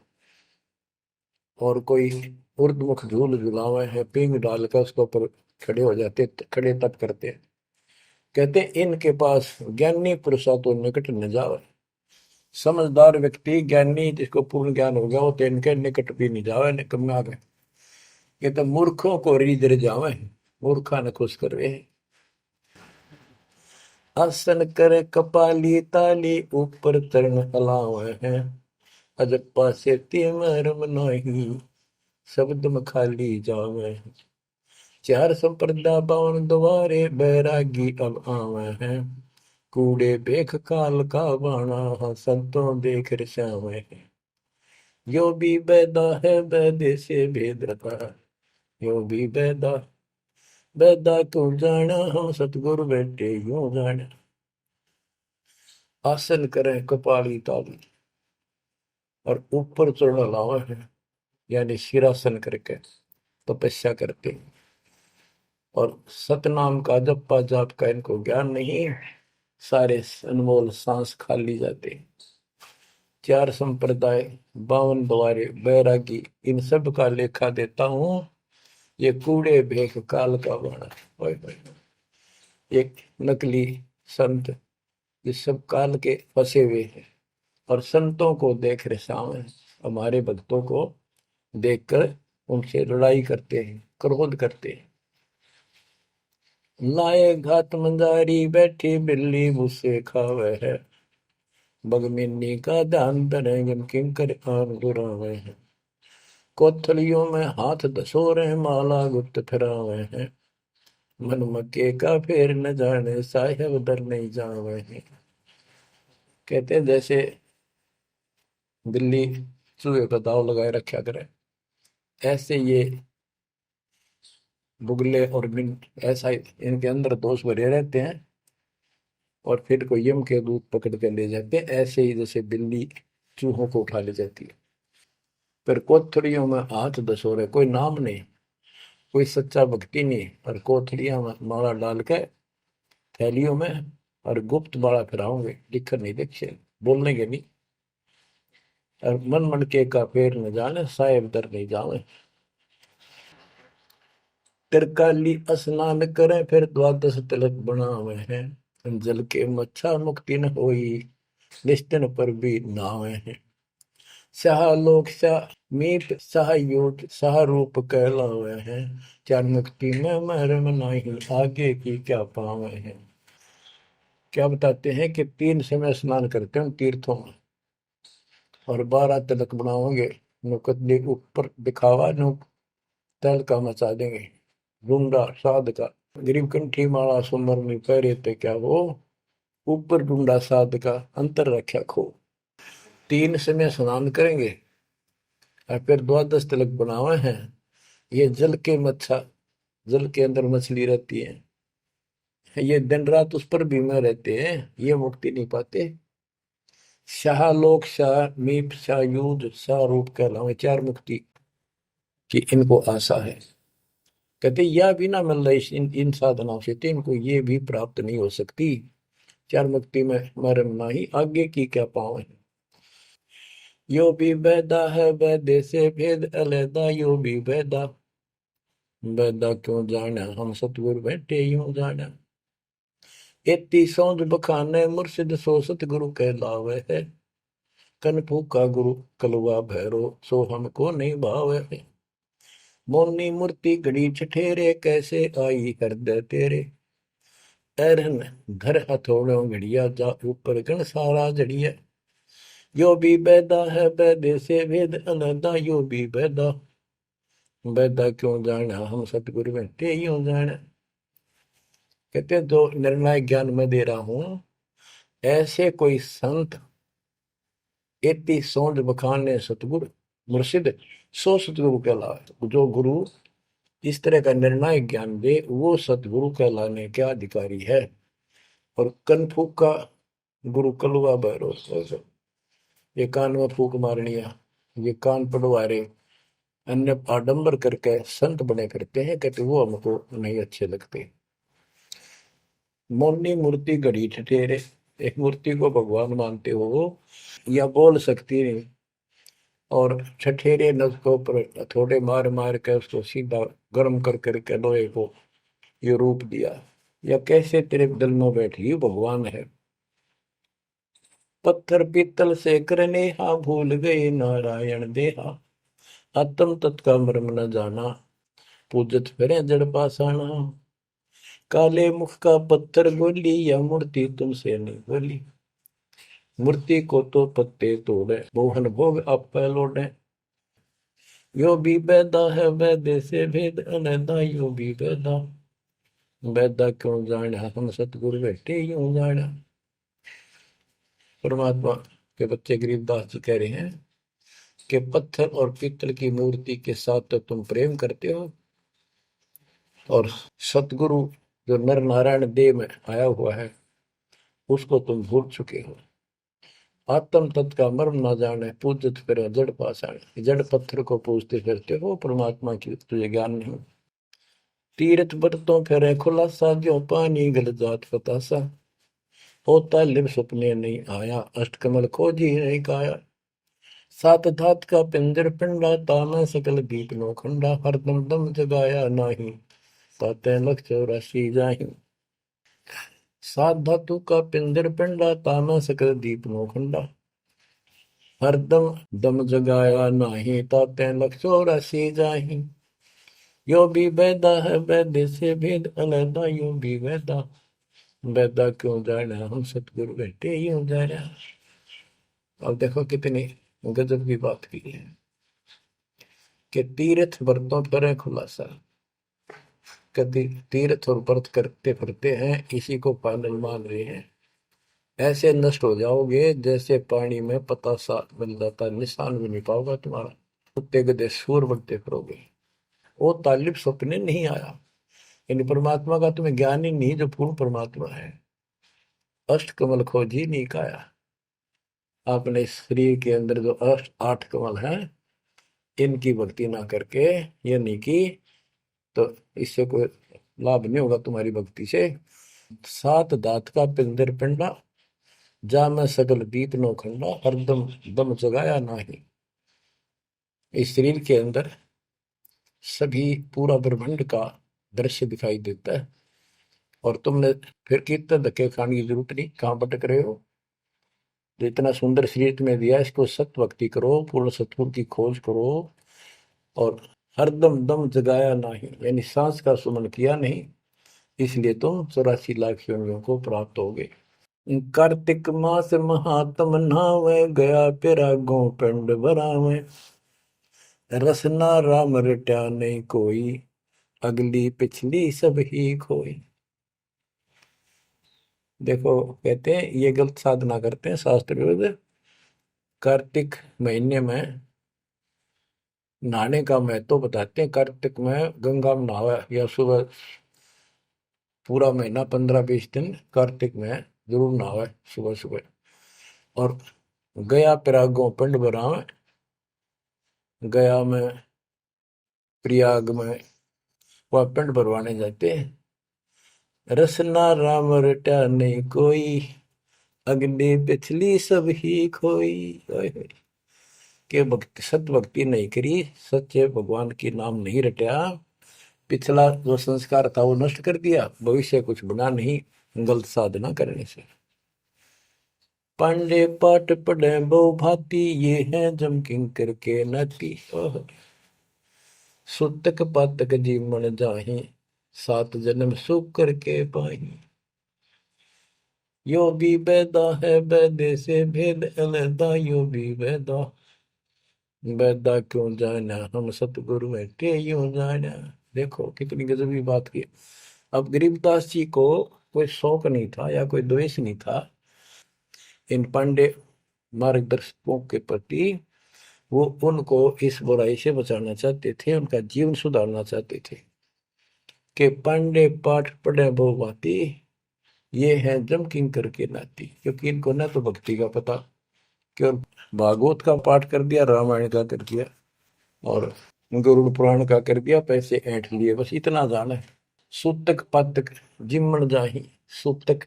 और कोई उर्दमुख झूल झुलावे है पींग डालकर उसके ऊपर खड़े हो जाते, खड़े तप करते हैं। कहते इनके पास ज्ञानी पुरुषा तो निकट न जावे। समझदार व्यक्ति ज्ञानी जिसको पूर्ण ज्ञान हो गया वो तो इनके निकट भी नहीं जावे, निकम्मे आ गए। ये तो मूर्खों को रीझ जावे, मूर्खा ने खुश करवे। आसन करे कपाली ताली ऊपर चरण हलावे है, अजप्पा से मरम नहीं शब्द में खाली जावे। चार संप्रदा बावन द्वारे बैरागी अब आवे हैं, कूड़े बेख काल का बाणा संतों देख रसावे हैं। यो भी बैदा है बैदे से भेद रता, यो भी बैदा बैदा क्यों जाना हम सतगुरु बैठे यूं जाना। आसन करें कपाली ताली और ऊपर चढ़ लावा है, यानी सिरासन करके तपस्या करते हैं। और सतनाम का जप्पा जाप का इनको ज्ञान नहीं, सारे अनमोल सांस खाली जाते। चार संप्रदाय 52 द्वारे बैरागी इन सब का लेखा देता हूं, ये कूड़े भेख काल का बाणा। ओए होए, एक नकली संत ये सब काल के फंसे हुए हैं, और संतों को देख रहे सामने, हमारे भक्तों को देखकर उनसे लड़ाई करते हैं, क्रोध करते हैं। लाए घात मंदारी बैठी बिल्ली भूसे खावे है, बगमिन्नी का ध्यान धरे किंकर आन दुरावे हैं। कोथलियों में हाथ दसोरे माला गुप्त फिरावे हैं, मन मक्के का फेर न जाने साहेब दर नहीं जावे हैं। कहते हैं जैसे बिल्ली चूहे का दाव लगाए रखा करे, ऐसे ये बुगले और मिंट ऐसा इनके अंदर दोष भरे रहते हैं, और फिर कोई यम के दूत पकड़ के ले जाते हैं, ऐसे ही जैसे बिल्ली चूहों को उठा ले जाती है। फिर कोथड़ियों में हाथ दसोरे, कोई नाम नहीं, कोई सच्चा भक्ति नहीं, और कोथड़ियां में माला डाल के थैलियों में, और गुप्त माला फिराओगे, लिखकर नहीं देखे, बोलने के नहीं। और मन मन के का पेड़ न जाने साहेब दर नहीं जावे। तिरकाली स्नान करें फिर द्वादश तिलक बनावे हैं, जल के मच्छा मुक्ति न होई निश्चन पर भी नावे हैं। शाह लोक शाह मीत शाह योग शाह रूप कहलावे हैं, चार मुक्ति में महरम नहीं आगे की क्या पावे हैं। क्या बताते हैं कि 3 समय स्नान करते हैं तीर्थों में, और 12 तिलक बनाओगे, नुकदली ऊपर दिखावा नु तल का मचा देंगे, रूंडा साध का गरीब कंठी माला सुमर में पैरे ते क्या वो, ऊपर ढूंढा साध का अंतर रखा खो। 3 समय स्नान करेंगे और फिर द्वादश तिलक बनावे हैं। ये जल के मच्छा, जल के अंदर मछली रहती है, ये दिन रात उस पर बीमा रहते हैं, ये मुक्ति नहीं पाते। शाह लोक शाह मीप शाह युद्ध शाह रूप कहलावे, 4 मुक्ति की इनको आशा है। कहते यह भी ना मिल रही इन साधनाओं से, तो इनको ये भी प्राप्त नहीं हो सकती। 4 मुक्ति में मरम नहीं आगे की क्या पावे। यो भी बैदा है बैदे से भेद अलैदा, यो भी बैदा बैदा क्यों जाना हम सतगुरु बैठे यूं जाना। एती सौंद बखाने मुर्शिद सो सतगुरु कहलावे है, कन फूका गुरु कलवा भैरो सो हमको नहीं भावे है। मोनी मूर्ति घड़ी ठठेरे कैसे आई हृदय तेरे, ऐरन घर हथौड़ों घड़िया जा ऊपर गण सारा जड़िया। यो भी बैदा है बैदे से भेद अलैदा, यो भी बैदा बैदा क्यों जाना हम सतगुरु बैठे यूं जाना। कहते हैं जो निर्णायक ज्ञान में दे रहा हूं, ऐसे कोई संत एती सौंद बखाने सतगुरु मुर्शिद सो सतगुरु कहलाए। जो गुरु इस तरह का निर्णायक ज्ञान दे वो सतगुरु कहलाने के अधिकारी है। और कनफूक का गुरु कलुआ भैरव, ये कान में फूक मारनिया, ये कान पढ़वा रहे, अन्य आडंबर करके संत बने करते हैं, कहते वो हमको नहीं अच्छे लगते। मौनी मूर्ति घड़ी ठठेरे, एक मूर्ति को भगवान मानते हो या बोल सकती नहीं, और ठठेरे नस को पर थोड़े मार मार के उसको सीधा गर्म कर करके लोहे को ये रूप दिया, या कैसे तेरे दिल में बैठी भगवान है। पत्थर पीतल से करने हा, भूल गए नारायण देहा, आत्म तत्का मर्म न जाना, पूजत फिरे जड़ पासाना। काले मुख का पत्थर बोली, या मूर्ति तुमसे नहीं बोली, मूर्ति को तो पत्ते तोड़े, मोहन भोग आप लौटे। यो भी बैदा है वैदे से भेद अनैदा, यो भी बैदा बैदा क्यों जाना, हम सतगुरु बैठे यूं जाना। परमात्मा के बच्चे गरीबदास जी कह रहे हैं कि पत्थर और पीतल की मूर्ति के साथ तो तुम प्रेम करते हो, और सतगुरु जो नर नारायण देह में आया हुआ है उसको तुम भूल चुके हो। आत्म तत्व का मर्म ना जाने, पूजत फिर जड़ पाषाण, जड़ पत्थर को पूजते फिरते हो, परमात्मा की तुझे ज्ञान नहीं। तीर्थ बरतों फिरे खुलासा, जो पानी गल जात फतासा, होता लिव सपने नहीं आया, अष्टकमल खोजी नहीं काया। सात धात का पिंजर पिंडा, ताना सकल दीप नो खंडा, हरदम दम जगाया नाही, ताते लख 84 जाहि। सात धातु का पिंजर पिंडा, ताना सकल दीप नो खंडा, हरदम दम जगाया नाही, ताते लख 84 जाहि। यो भी वैदा है वैद्य से भेद अलैदा, यो भी वैदा वैदा क्यों जाना, हम सतगुरु बैठे यूं जाना। अब देखो कितनी गजब की बात की है कि तीर्थ व्रतों पर खुलासा, कभी तीर्थ और व्रत करते फिरते हैं, इसी को पालन मान रहे हैं। ऐसे नष्ट हो जाओगे जैसे पानी में पता सा बन जाता, निशान भी नहीं पाओगा तुम्हारा, कुत्ते गधे सूर बनते फिरोगे। वो तालिब सपने नहीं आया, यानी परमात्मा का तुम्हें ज्ञान ही नहीं जो पूर्ण परमात्मा है। अष्ट कमल खोजी नहीं काया, आपने शरीर के अंदर जो अष्ट 8 कमल हैं इनकी भक्ति ना करके ये नहीं की तो इससे कोई लाभ नहीं होगा तुम्हारी भक्ति से। सात दात का पिंदर पिंडा, जा मैं सकल दीप नो खंडा, हरदम दम जगाया नाही। इस शरीर के अंदर सभी पूरा ब्रह्मांड का दृश्य दिखाई देता है, और तुमने फिर कीर्तन धक्के खाने की जरूरत नहीं, कहाँ भटक रहे हो। जो इतना सुंदर शरीर तुम्हें दिया, इसको सत भक्ति करो, पूर्ण सतगुरु की खोज करो, और हरदम दम जगाया नहीं, यानी सांस का सुमन किया नहीं, इसलिए तुम 84 लाख योनियों को प्राप्त हो गए। कार्तिक मास महात्म नहावे, गया पेरा गो पिंड भरावे, रसना राम रट्या नहीं कोई, अगली पिछली सब ही खोई। देखो कहते हैं ये गलत साधना करते हैं शास्त्र विरुद्ध। कार्तिक महीने में नहाने का महत्व बताते हैं। कार्तिक में गंगा में नहावा, या सुबह पूरा महीना 15-20 दिन कार्तिक में जरूर नहावे सुबह सुबह। और गया प्रयागों पिंड भरावे, गया में प्रयाग में वह पिंड भरवाने जाते हैं। रसना राम रटा नहीं कोई, अगली पिछली सब ही खोई। के भक्ति सत भक्ति नहीं करी, सच्चे भगवान की नाम नहीं रटा, पिछला जो संस्कार था वो नष्ट कर दिया, भविष्य कुछ बना नहीं गलत साधना करने से। पांडे पाठ पढ़े बहु भांति, ये है जम किंकर के नाती। सुतक पातक जीवन जाहि, 7 जन्म सुख करके पाही। यो भी बैदा है बैदे से भेद अलैदा, यो भी बैदा बैदा क्यों जाना, हम सतगुरु बैठे यूं जाना। देखो कितनी गजबी बात की। अब गरीबदास जी को कोई शौक नहीं था या कोई द्वेष नहीं था इन पांडे मार्गदर्शकों के प्रति, वो उनको इस बुराई से बचाना चाहते थे, उनका जीवन सुधारना चाहते थे कि पांडे पाठ पढ़े बहु भांति, ये है जम किंकर के नाती। क्योंकि इनको ना तो भक्ति का पता, केवल भागवत का पाठ कर दिया, रामायण का कर दिया और गरुड़ पुराण का कर दिया, पैसे ऐंठ लिए, बस इतना जाना है। सूतक पातक जिमण जाही। सूतक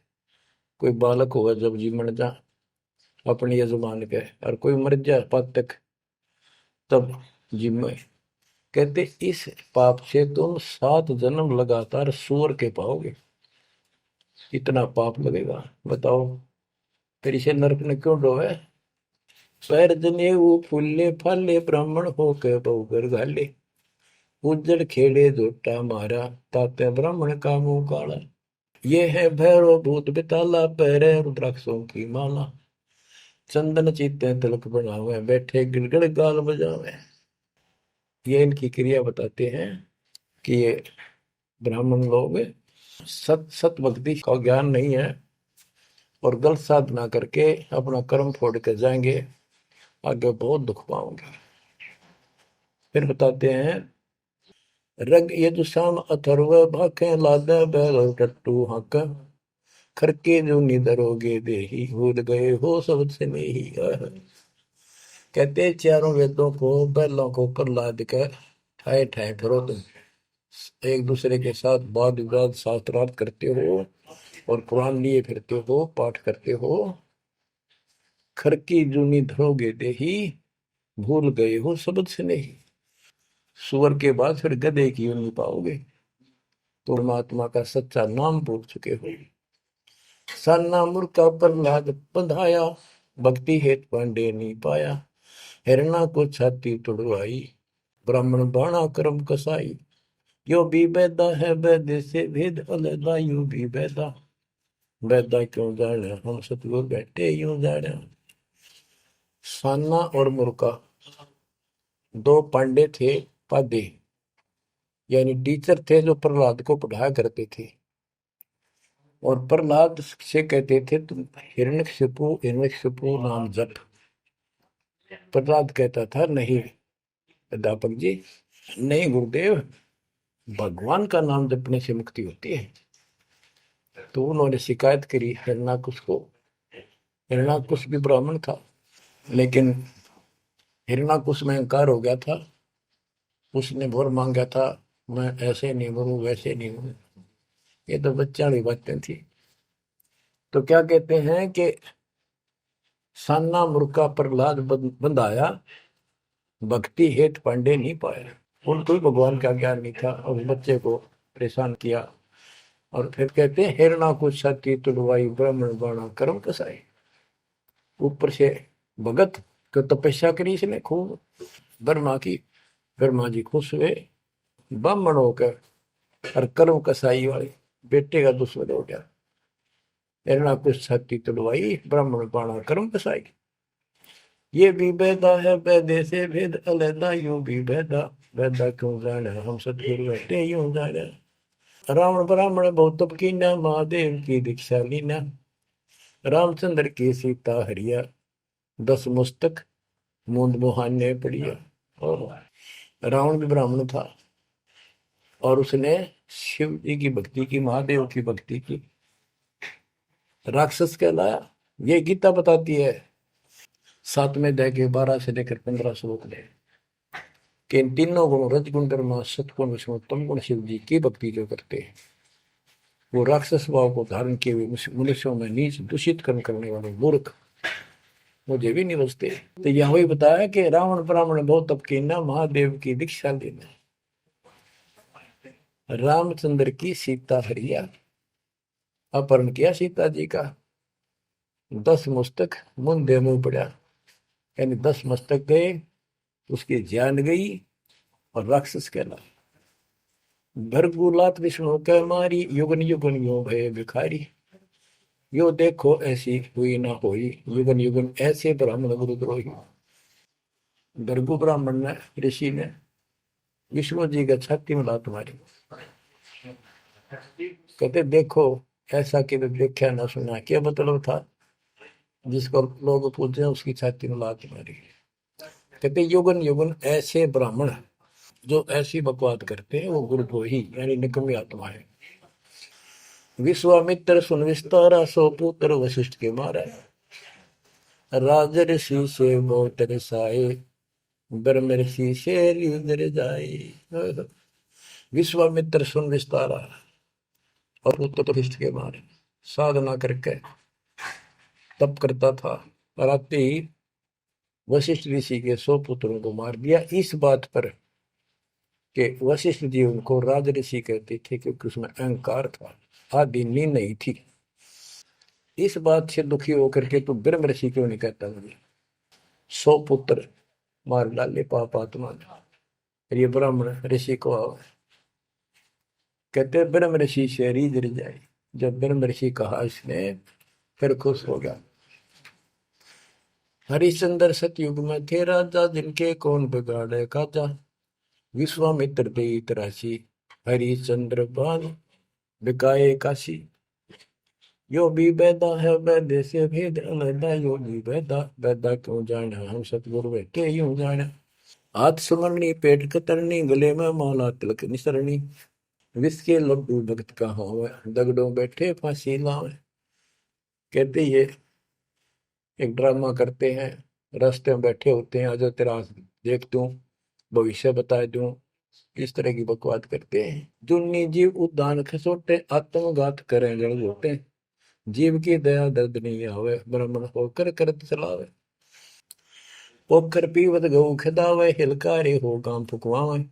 कोई बालक होगा जब जिमण जा अपने यजमान के, और कोई मर जाए पातक तब जिम। कहते इस पाप से तुम 7 जन्म लगातार सूअर के पाओगे। इतना पाप लगेगा, बताओ। फिर इसे नरक ने क्यों डोवे? पैर जने वो फूले फाले ब्राह्मण हो के बहुगर घाले, उज्जड़ खेड़े झोटा मारा, ताते ब्राह्मण का मुंह काला। ये है भैरव भूत बिताला, पैरे रुद्राक्षों की माला, चंदन चीते तिलक बनावे, बैठे गिड़गड़ गाल बजावे। ये इनकी क्रिया बताते हैं कि ये ब्राह्मण लोग सत सत भक्ति का ज्ञान नहीं है और गलत साधना करके अपना कर्म फोड़ के जाएंगे, आगे बहुत दुख पाओगे। फिर बताते हैं रग यजुषाम अथर्व भाखे लादे बैल टट्टू हक, खरके जो निधरोगे देही, भूल गए हो सब से नहीं। कहते चारों वेदों को बैलों को ऊपर लाद कर ठाए ठाए फिरो तुम, एक दूसरे के साथ वाद विवाद शास्त्रार्थ करते हो और कुरान लिए फिरते हो, पाठ करते हो। खरकी जूनी धरोगे देही, भूल गए हो सबद से नहीं। सुअर के बाद फिर गधे की यूं नहीं पाओगे, तो परमात्मा का सच्चा नाम भूल चुके हो। सन्ना मुर्का प्रहलाद बंधाया, भक्ति हेत पांडे नहीं पाया, हिरणा को छाती तुड़वाई, ब्राह्मण बाणा कर्म कसाई। यो भी बैदा है वैद्य से भेद अलगा, यूं भी बैदा, बैदा क्यों जाने हम सतगुरु बैठे यूं जाने। सान्ना और मुर्का 2 पांडे थे, पादे यानी टीचर थे जो प्रहलाद को पढ़ाया करते थे। और प्रहलाद से कहते थे तुम हिरण्यकशिपु नाम जप। प्रहलाद कहता था नहीं अध्यापक जी, नहीं गुरुदेव, भगवान का नाम जपने से मुक्ति होती है। तो उन्होंने शिकायत करी हिरण्याकुश को। हिरण्याकुश भी ब्राह्मण था, लेकिन हिरण्याकुश में अहंकार हो गया था। उसने वर मांगा था, मैं ऐसे नहीं मरूं वैसे नहीं मरूं। ये तो बच्चा वाली बातें थी। तो क्या कहते हैं कि सान्ना मुर्का प्रहलाद बंधाया, भक्ति हेत पांडे नहीं पाया। उनको भी भगवान का ज्ञान नहीं था और उस बच्चे को परेशान किया। और फिर कहते हैं हिरणा को छाती तुड़वाई, ब्राह्मण बाणा कर्म कसाई। ऊपर से भगत को तपस्या करी इसने खूब ब्रह्मा की, ब्रह्मा जी खुश हुए, ब्राह्मण होकर और कर्म कसाई वाले बेटे का दुश्मन हो गया। हिरणा को छाती तुड़वाई, ब्राह्मण बाणा कर्म कसाई। ये भी बैदा है बैदे से भेद अलैदा, यूं भी बैदा, बैदा क्यों जाने हम सतगुरु बैठे यूं जाने। रावण ब्राह्मण बहुत तप कीना, महादेव की दीक्षा लीना, रामचंद्र की सीता हरिया, 10 मुस्तक मूंद मुहाने पड़िया। और रावण भी ब्राह्मण था और उसने शिव जी की भक्ति की, महादेव की भक्ति की, राक्षस कहलाया। ये गीता बताती है 7वें अध्याय के 12 से लेकर 15 श्लोक में कि इन तीनों गुण रजगुण कर्म सतगुण विष्णु तम गुण शिव जी की भक्ति जो करते हैं वो राक्षस भाव को धारण किए हुए मनुष्यों में नीच दूषित कर्म करने वाले मूर्ख मुझे भी नहीं बचते। तो यह वही बताया कि रावण ब्राह्मण बहुत तप कीना, महादेव की दीक्षा लेना, रामचंद्र की सीता हरिया, अपहरण किया सीता जी का, 10 मस्तक मुंदे मुंह पड़ा, यानी 10 मस्तक गए, उसकी जान गई और राक्षस कहला। भरगुलात विष्णु कह मारी, युगन युगन यो भय भिखारी, यो देखो ऐसी हुई ना होई, युगन युगन ऐसे ब्राह्मण गुरुद्रोही। भरगु ब्राह्मण ने, ऋषि ने विष्णु जी का छाती में लात मारी। कहते देखो ऐसा कि देखा ना सुना, क्या मतलब था? जिसको लोग पूछते हैं उसकी छाती में लात मारी। कहते युगन युगन ऐसे ब्राह्मण जो ऐसी बकवाद करते हैं वो गुरुद्रोही यानी निकम्मी आत्मा है। विश्वामित्र सुन विस्तारा, सो पुत्र वशिष्ठ के मारा। राजर्षि से बहुत रसाए, ब्रह्म ऋषि से लीन जाए। विश्वामित्र सुन विस्तारा और पुत्र वशिष्ठ के मारे। साधना करके तप करता था और आते ही वशिष्ठ ऋषि के 100 पुत्रों को मार दिया। इस बात पर कि वशिष्ठ जी उनको राज ऋषि कहते थे क्योंकि उसमें अहंकार था, आदि नींद नहीं थी। इस बात से दुखी होकर के तू ब्रह्म ऋषि क्यों नहीं कहता मुझे? 100 पुत्र मार डाले पाप आत्मा ने। ये ब्राह्मण ऋषि को कहते ब्रह्म ऋषि से रीझ जाए। जब ब्रह्म ऋषि कहा इसने फिर खुश हो गया। हरिश्चंद्र सतयुग में थे राजा, जिनके कौन बिगाड़े काजा। विश्वामित्र दे राशि, हरिश्चंद्र बान बिकाए काशी। यो भी बैदा है वैद्य से भेद अलैदा, यो भी बैदा बैदा क्यों जाना, हम सतगुरु बैठे यूं जाना। हाथ सुमरनी पेट कतरनी, गले में माला तिलक निसरनी। विष के लड्डू भगत का हो, दगड़ों बैठे फांसी लावे। कहते ये एक ड्रामा करते हैं, रास्ते में बैठे होते हैं, आज तेरा देख दूं, भविष्य बता दूं, इस तरह की बकवाद करते हैं। जुन्नी जीव उद्दान खसोटे, आत्मघात करें जड़ घोटे। जीव की दया दर्द नहीं आवे, ब्राह्मण होकर करत चलावे। पोखर पीवत गऊ खिदावे, हिलकारे हो काम फुकवावे।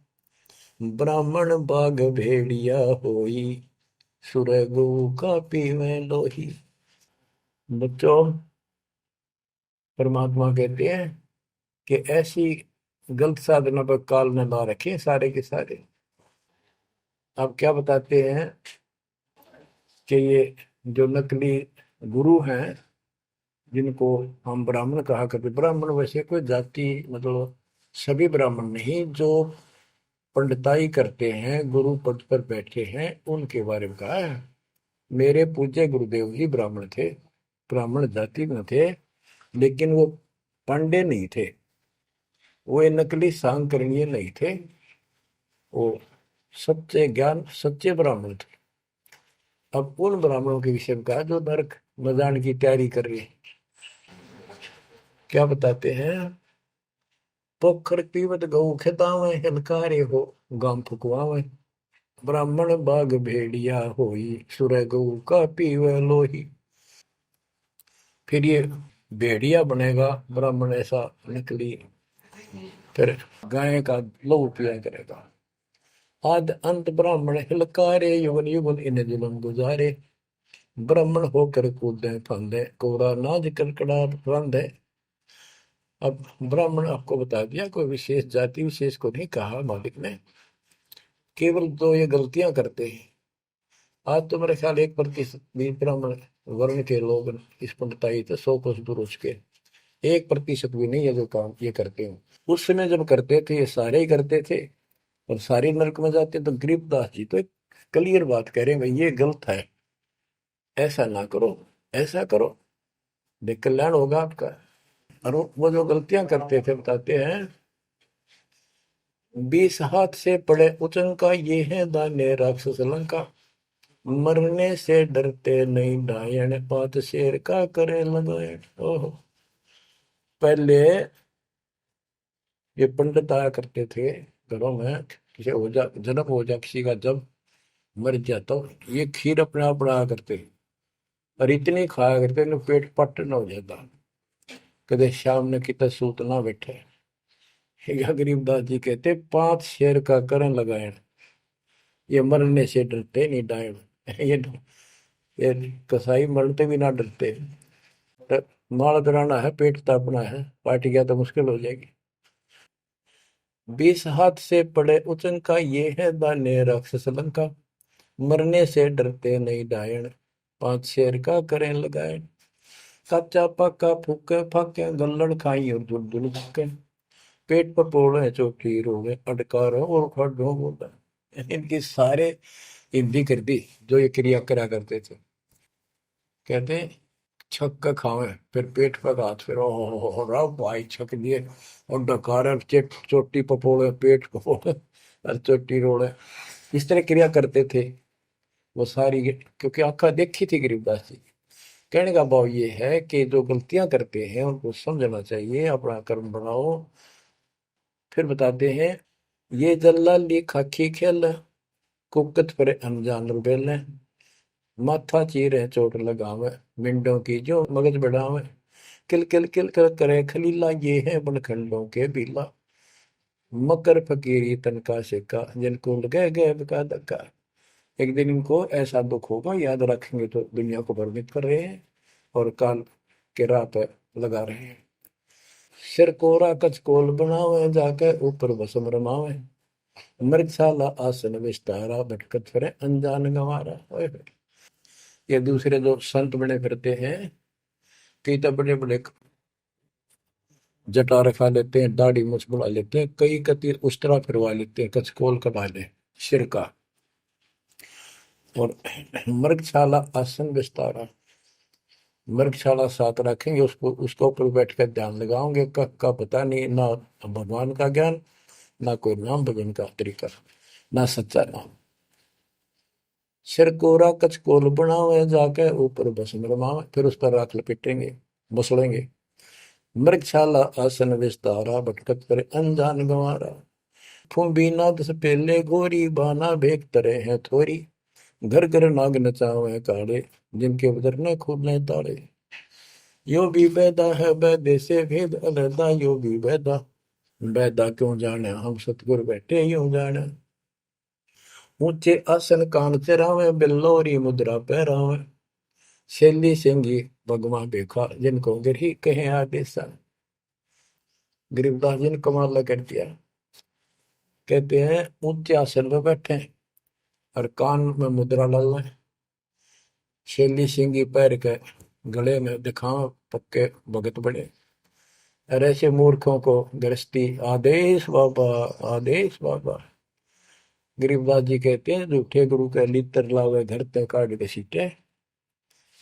ब्राह्मण बाग भेड़िया होई, सुर गऊ का पीवे लोही। बच्चों, परमात्मा कहते हैं कि ऐसी गलत साधना पर काल न ला रखे सारे के सारे। अब क्या बताते हैं कि ये जो नकली गुरु हैं, जिनको हम ब्राह्मण कहा करते, ब्राह्मण वैसे कोई जाति मतलब सभी ब्राह्मण नहीं, जो पंडिताई करते हैं, गुरु पद पर बैठे हैं, उनके बारे में कहा है। मेरे पूज्य गुरुदेव जी ब्राह्मण थे, ब्राह्मण जाति में थे, लेकिन वो पांडे नहीं थे, वो नकली सांकरणीय नहीं थे, वो सच्चे ज्ञान सच्चे ब्राह्मण थे। अब उन ब्राह्मणों के विषय में कहा जो नरक में जाने की तैयारी कर रही है। क्या बताते हैं? पोखर पीवत गऊ खेतावे, हिलकारे हो गाम फुकवावे। ब्राह्मण बाग भेड़िया होई, सुर गऊ का पीवे लोही। फिर ये भेड़िया बनेगा ब्राह्मण, ऐसा निकली, फिर गाय का लहू पिया करेगा। आद अंत ब्राह्मण हिलकारे, युगन युगन इन जुलम गुजारे। ब्राह्मण होकर कूदे फंदे, कोरा नाज कड़कड़ा रंधे। अब ब्राह्मण आपको बता दिया, कोई विशेष जाति विशेष को नहीं कहा मालिक ने, केवल तो ये गलतियां करते हैं। आज तो मेरे ख्याल 1% भी ब्राह्मण वर्ण के लोग इस पंडिताई तो 100 कोस दूर उसके 1% भी नहीं है जो काम ये करते हैं। उस समय जब करते थे ये सारे ही करते थे और सारे नरक में जाते। तो गरीबदास जी तो एक क्लियर बात कह रहे हैं, भाई ये गलत है, ऐसा ना करो, ऐसा करो, देख कल्याण होगा आपका। और वो जो गलतियां करते थे बताते हैं, 20 हाथ से पड़े उचंका, ये है दाने राक्षस लंका। मरने से डरते नहीं डायन, पात शेर का करे लगाए। ओहो, पहले ये पंडित आया करते थे घरों में, किसी हो जा जन्म हो जा किसी का, जब मर जाता तो ये खीर अपने आप बनाया करते और इतनी खाया करते न पेट पट न हो जाता, कदे शाम ने कितना सूत ना बैठे। या गरीबदास जी कहते 5 शेर का करण लगाए, ये मरने से डरते नहीं डायन। ये कसाई मरते भी ना डरते। माल कराना है, पेट तापना है, पार्टी गया तो मुश्किल हो जाएगी। 20 हाथ से पड़े उचंका, ये है दाने राक्षस लंका। मरने से डरते नहीं डायन, 5 शेर का करें लगाए। कच्चा पक्का फूके फाके, गल्लड़ खाई और दुल दुल फूके। पेट पर पोड़े चौकी रोगे, अटकारो और खड़ो बोला। इनकी सारे हिंदी कर दी जो ये क्रिया करा करते थे। कहते छक के खावे, फिर पेट पे हाथ, फिर ओ रहा भाई छक दिए, और डकार चोटी पपोड़े, पेट पपोड़े और चोटी रोड़े, इस तरह क्रिया करते थे वो सारी, क्योंकि आंखा देखी थी गरीबदास जी। कहने का भाव ये है कि जो गलतियां करते हैं उनको समझना चाहिए, अपना कर्म बनाओ। फिर बताते हैं, ये जल्लाली खाकी खेल, कुकत पर अनजान रुबेल, माथा चीरे चोट लगावे, मिंडों की जो मगज बढ़ावे, किल किल किल कर करे खलीला, ये है बनखंडों के बीला, मकर फकीरी तनका सिक्का, जिनको लगे गए का धक्का। एक दिन इनको ऐसा दुख होगा, याद रखेंगे तो दुनिया को भ्रमित कर रहे हैं और काल के राह पे लगा रहे हैं। सिर कोरा कचकोल बनावे, जाके ऊपर भस्म रमावे, मृगशाला आसन विस्तारा, भटकत फिरे अनजान गंवारा। ये दूसरे जो संत बने फिरते हैं, कई तो बड़े बड़े जटा रखा लेते हैं, दाढ़ी मूछ बुला लेते हैं, कई कति उस्तरा फिरवा लेते हैं, कचकोल कटा ले सिर का, और मृगशाला आसन विस्तारा, मृगशाला साथ रखेंगे, उसको उसके ऊपर बैठ कर ध्यान लगाओगे, कब का पता नहीं, ना भगवान का ज्ञान, ना कोई नाम भजन का तरीका, ना सच्चा नाम। सिर कोरा कचकोल बनावे, जाके ऊपर भस्म रमावे, फिर उस पर राख लपेटेंगे, बसड़ेंगे। मृगशाला आसन विस्तारा, भटकत करे अनजान गंवारा, फूंबी नाद से पहले गोरी, बाना भेक तरे हैं थोरी, घर घर नाग नचावे काले, जिनके उधर न खुले ताले। यो भी बैदा है बैदे से भेद अलहदा, यो भी बैदा, बैदा क्यों जाने हम सतगुर बैठे यूं जाने। ऊंचे आसन कान चरावे, बिल्लोरी मुद्रा पहरावे, शैली सिंगी भगवा देखा, जिनको गिरही कहे आदेशा। गरीबदास जी ने कमाल कर दिया, कहते हैं ऊंचे आसन पर बैठे और कान में मुद्रा डाल लें, शैली सिंगी पैर के गले में दिखाओ पक्के भगत बड़े, और ऐसे मूर्खों को गृहस्थी आदेश बाबा, आदेश बाबा। गरीबदास जी कहते हैं, झूठे गुरु के लितर लावे, घर ते काट के सीटे,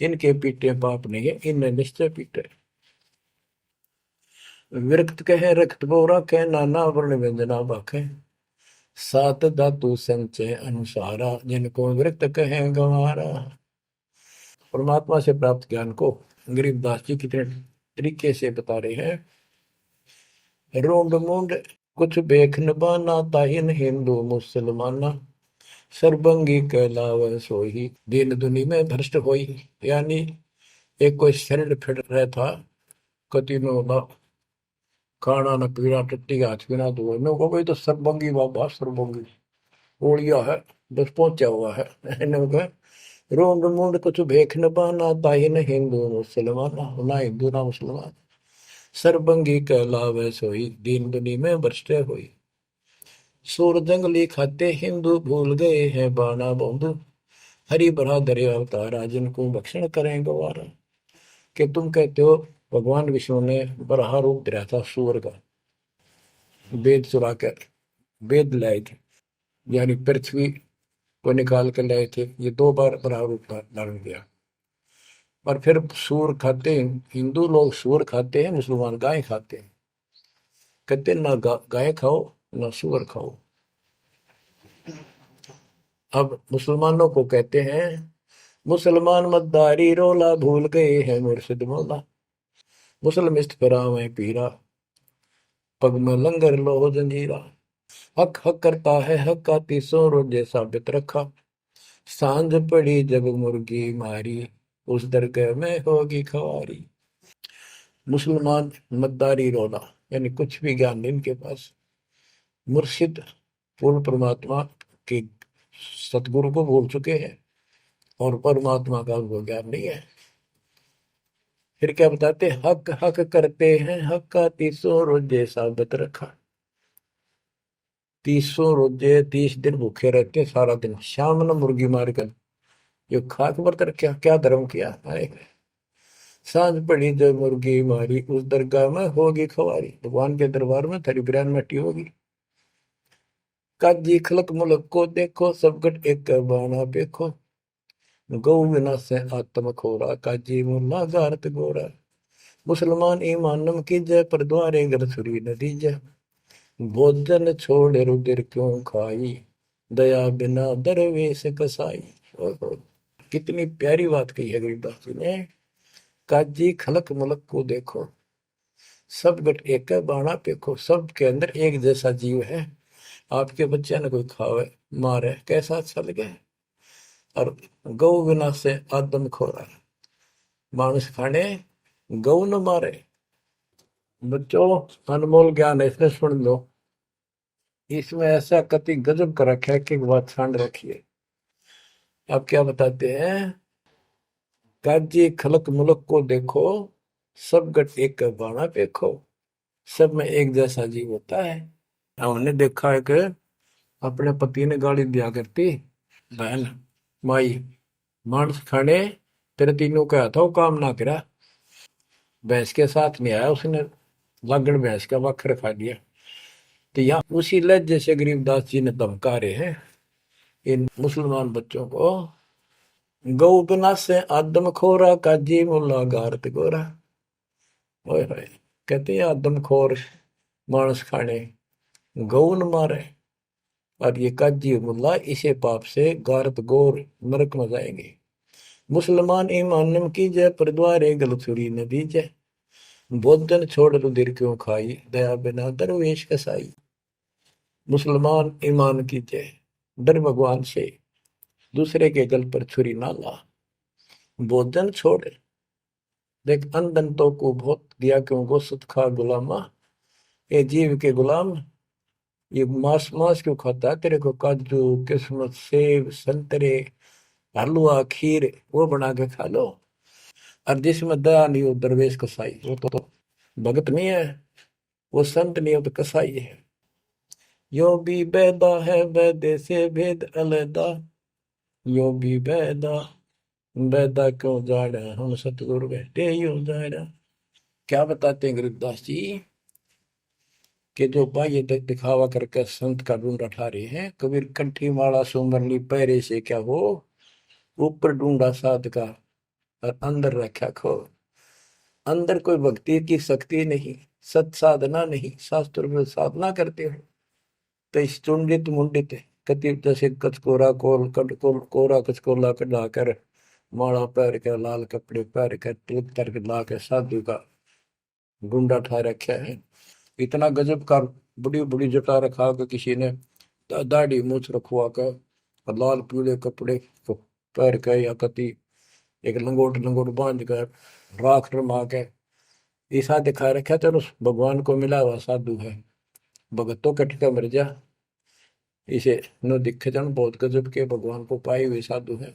इनके पीटे पाप नहीं है, इन्हें निश्चय पीटे। विरक्त कहे रक्त बोरा के, नाना वर्ण व्यंजना बाखे, सात धातु संचय अनुसारा, जिनको विरक्त कहे गंवारा। परमात्मा से प्राप्त ज्ञान को गरीबदास जी कितने तरीके से बता रहे हैं। रोंड मुंड कुछ बेख न बाना, ताहिन हिंदू मुसलमाना, सरबंगी कहलावे सोही, दीन दुनी में भ्रष्ट होई। यानी एक कोई शरीर फिट रहा था, कति में होता खाना न पीना, टट्टी हाथ पीना धोए में, को कोई तो सरबंगी बाबा, सरबंगी ओलिया है, बस पहुंचा हुआ है। रोंड मुंड कुछ भेख न बाना, ताहिन हिंदू मुसलमाना, ना हिंदू ना मुसलमान, सरबंगी कहलावे सोई, दीन दुनी में भ्रष्ट होई। सूर जंगली खाते हिंदू, भूल गए हैं बाना बंधु, हरि भरा दरे अवतारा, जिनको भक्षण करें गवारा। कि तुम कहते हो भगवान विष्णु ने बराह रूप धरा था सूर का, वेद चुरा कर वेद लाए थे, यानी पृथ्वी को निकाल कर लाए थे, ये दो बार बराह रूप धारण किया। और फिर सूर खाते हैं हिंदू लोग, सूर खाते हैं, मुसलमान गाय खाते हैं। कहते ना गाय खाओ ना सूअर खाओ। अब मुसलमानों को कहते हैं, मुसलमान मद्दारी रोला, भूल गए हैं मुर्शिद मौला, मुसलमिस्त फरावे पीरा, पग में लंगर लो जंजीरा। हक हक करता है हक का, तीसों रोजे साबित रखा, सांझ पड़ी जब मुर्गी मारी, उस दरगाह में होगी खवारी। मुसलमान मद्दारी रोला, यानी कुछ भी ज्ञान नहीं इनके पास। मुर्शिद पूर्ण परमात्मा के सतगुरु को भूल चुके हैं और परमात्मा का उनको ज्ञान नहीं है। फिर क्या बताते, हक हक करते हैं हक का, तीसों रोजे साबित रखा। तीसों रोजे 30 दिन भूखे रहते, सारा दिन शाम न मुर्गी मार कर, ये खाक व्रत रखा, क्या धर्म किया है। सांझ पड़ी जब मुर्गी मारी, उस दरगाह में होगी खवारी, भगवान के दरबार में थरी बिरान मट्टी होगी। काजी खलक मुलक को देखो, सब गट एक बाना देखो, गौ बिना से आत्म खोरा, काजी मुल्ला गारत गोरा। मुसलमान ईमान नम कीजय, पर द्वारे घर छुरी न दीजय। भोजन छोड़ रुधिर क्यों खाई, दया बिना दरवेश कसाई। ओहो, कितनी प्यारी बात कही है गरीबदास जी ने। काजी खलक मलक को देखो, सब गट एक बाणा पेखो। सब के अंदर एक जैसा जीव है। आपके बच्चे ने कोई खावे मारे कैसा अच्छा लगे। और गौ बिना से आदम खोरा, मानुष खाने गौ न मारे। बच्चों, अनमोल ज्ञान है, इसमें सुन लो। इसमें ऐसा कति गजब कर रखा है कि बात छांड रखिए। आप क्या बताते हैं? काजी खलक मुलक को देखो, सब गट एक बाणा पेखो। सब में एक जैसा जीव होता है। हमने देखा है कि अपने पति ने गाली दिया करती बहन माई, मांस खाने तेरे तीनों का था वो काम ना करा। भैंस के साथ नहीं आया उसने, लागण भैंस का वक्र खा लिया। तो यहाँ उसी लहजे से गरीबदास जी ने धमका रहे हैं इन मुसलमान बच्चों को। गौ बिना से आदम खोरा, काजी मुल्ला गारत गोरा। ओए होए, कहते हैं आदम खोर मांस खाने गौ न मारे, और ये काजी मुल्ला इसे पाप से गारत गोर नरक में जाएंगे। मुसलमान ईमान नम कीजय, पर द्वारे गल छुरी न दीजय। भोजन छोड़ रुधिर क्यों खाई, दया बिना दरवेश कसाई। मुसलमान ईमान कीजय, डर भगवान से, दूसरे के गल पर छुरी ना ला। भोजन छोड़, देख अंधन तो को बहुत दिया क्यों गोसत खा गुलामा। ये जीव के गुलाम, ये मांस मांस क्यों खाता है? तेरे को काजू किस्मत सेब संतरे हलवा खीर वो बना के खा लो। और जिसमें दया नहीं हो दरवेश कसाई, वो तो भगत नहीं है, वो संत नहीं हो तो कसाई है। यो भी बैदा है बैदे से भेद अलैदा, यो भी बैदा बैदा क्यों जाड़ा, हम सतगुरु बैठे यो जाड़ा। क्या बताते हैं गरीबदास जी कि जो बाह्य दिखावा करके संत का ढूंढा ठा रहे हैं। कबीर कंठी माला सुमरनी पहरे से क्या हो, ऊपर ढूंढा साध का और अंदर रखा खो। अंदर कोई भक्ति की शक्ति नहीं, सत साधना नहीं, शास्त्र में साधना करते हो तो इस चुंडित मुंडित कति जैसे कचकोरा कोल कट कोल कोरा कचकोला कटा कर माला पैर के लाल कपड़े पैर कर तिलक कर ला के साधु का गुंडा ठा रखा है। इतना गजब का बड़ी बड़ी जटा रखा के किसी ने दाढ़ी मूछ रखवा कर और लाल पीले कपड़े पैर के या कति एक लंगोट लंगोट बांध कर राख रमा के ऐसा दिखा रखा। चलो भगवान को मिला हुआ साधु है, भगतों कटका मर जा। इसे नो दिखे जन बहुत गजब के भगवान को पाए हुए साधु है।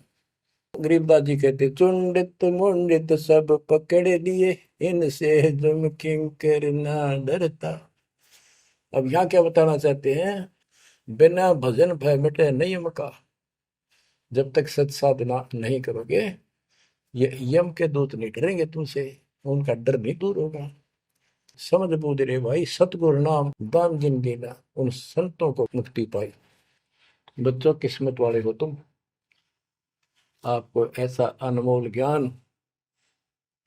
गरीबदास जी कहते चुंडित मुंडित सब पकड़ लिए, इनसे जम किंकर ना डरता। अब यहाँ क्या बताना चाहते हैं? बिना भजन भय मिटे नहीं मका। जब तक सत साधना नहीं करोगे ये यम के दूत नहीं डरेंगे तुमसे, उनका डर नहीं दूर होगा। समझ बूझ रे भाई, सतगुरु नाम दान जिन देना, उन संतों को मुक्ति पाई। बच्चों, किस्मत वाले हो तुम, आपको ऐसा अनमोल ज्ञान,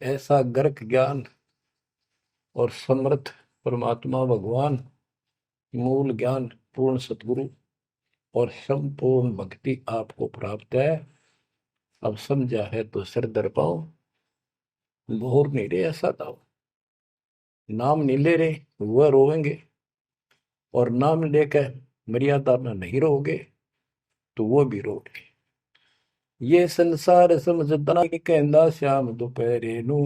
ऐसा गर्क ज्ञान और समर्थ परमात्मा भगवान, मूल ज्ञान पूर्ण सतगुरु और संपूर्ण भक्ति आपको प्राप्त है। अब समझा है तो सिर दर पाओ, भोर नहीं रहे ऐसा दाओ। नाम नहीं ले रहे वह रोएंगे, और नाम लेकर मर्यादा में नहीं रहोगे तो वो भी रोगे। ये संसार समझदा कहंदा श्याम दोपहरे नू,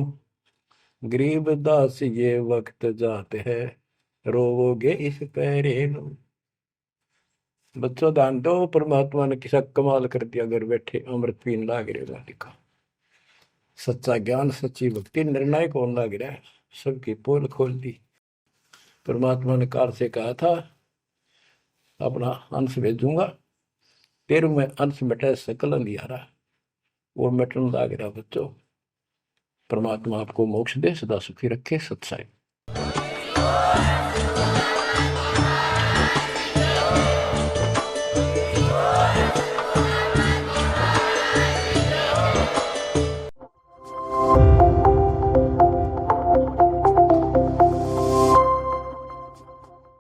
गरीब दास ये वक्त जाते है, रोवोगे इस पहरे नू। बच्चों ध्यान दो, परमात्मा ने किसा कमाल कर दिया, घर बैठे अमृत पीन लाग रहे लिखा। सच्चा ज्ञान सच्ची भक्ति निर्णायक होने लग रहा है, सबकी पोल खोल दी। परमात्मा ने काल से कहा था अपना अंश भेजूंगा, तेरु में अंश मिटे सकल अंधियारा, वो मिटन लग रहा। बच्चों, परमात्मा आपको मोक्ष दे, सदा सुखी रखे। सत्साई।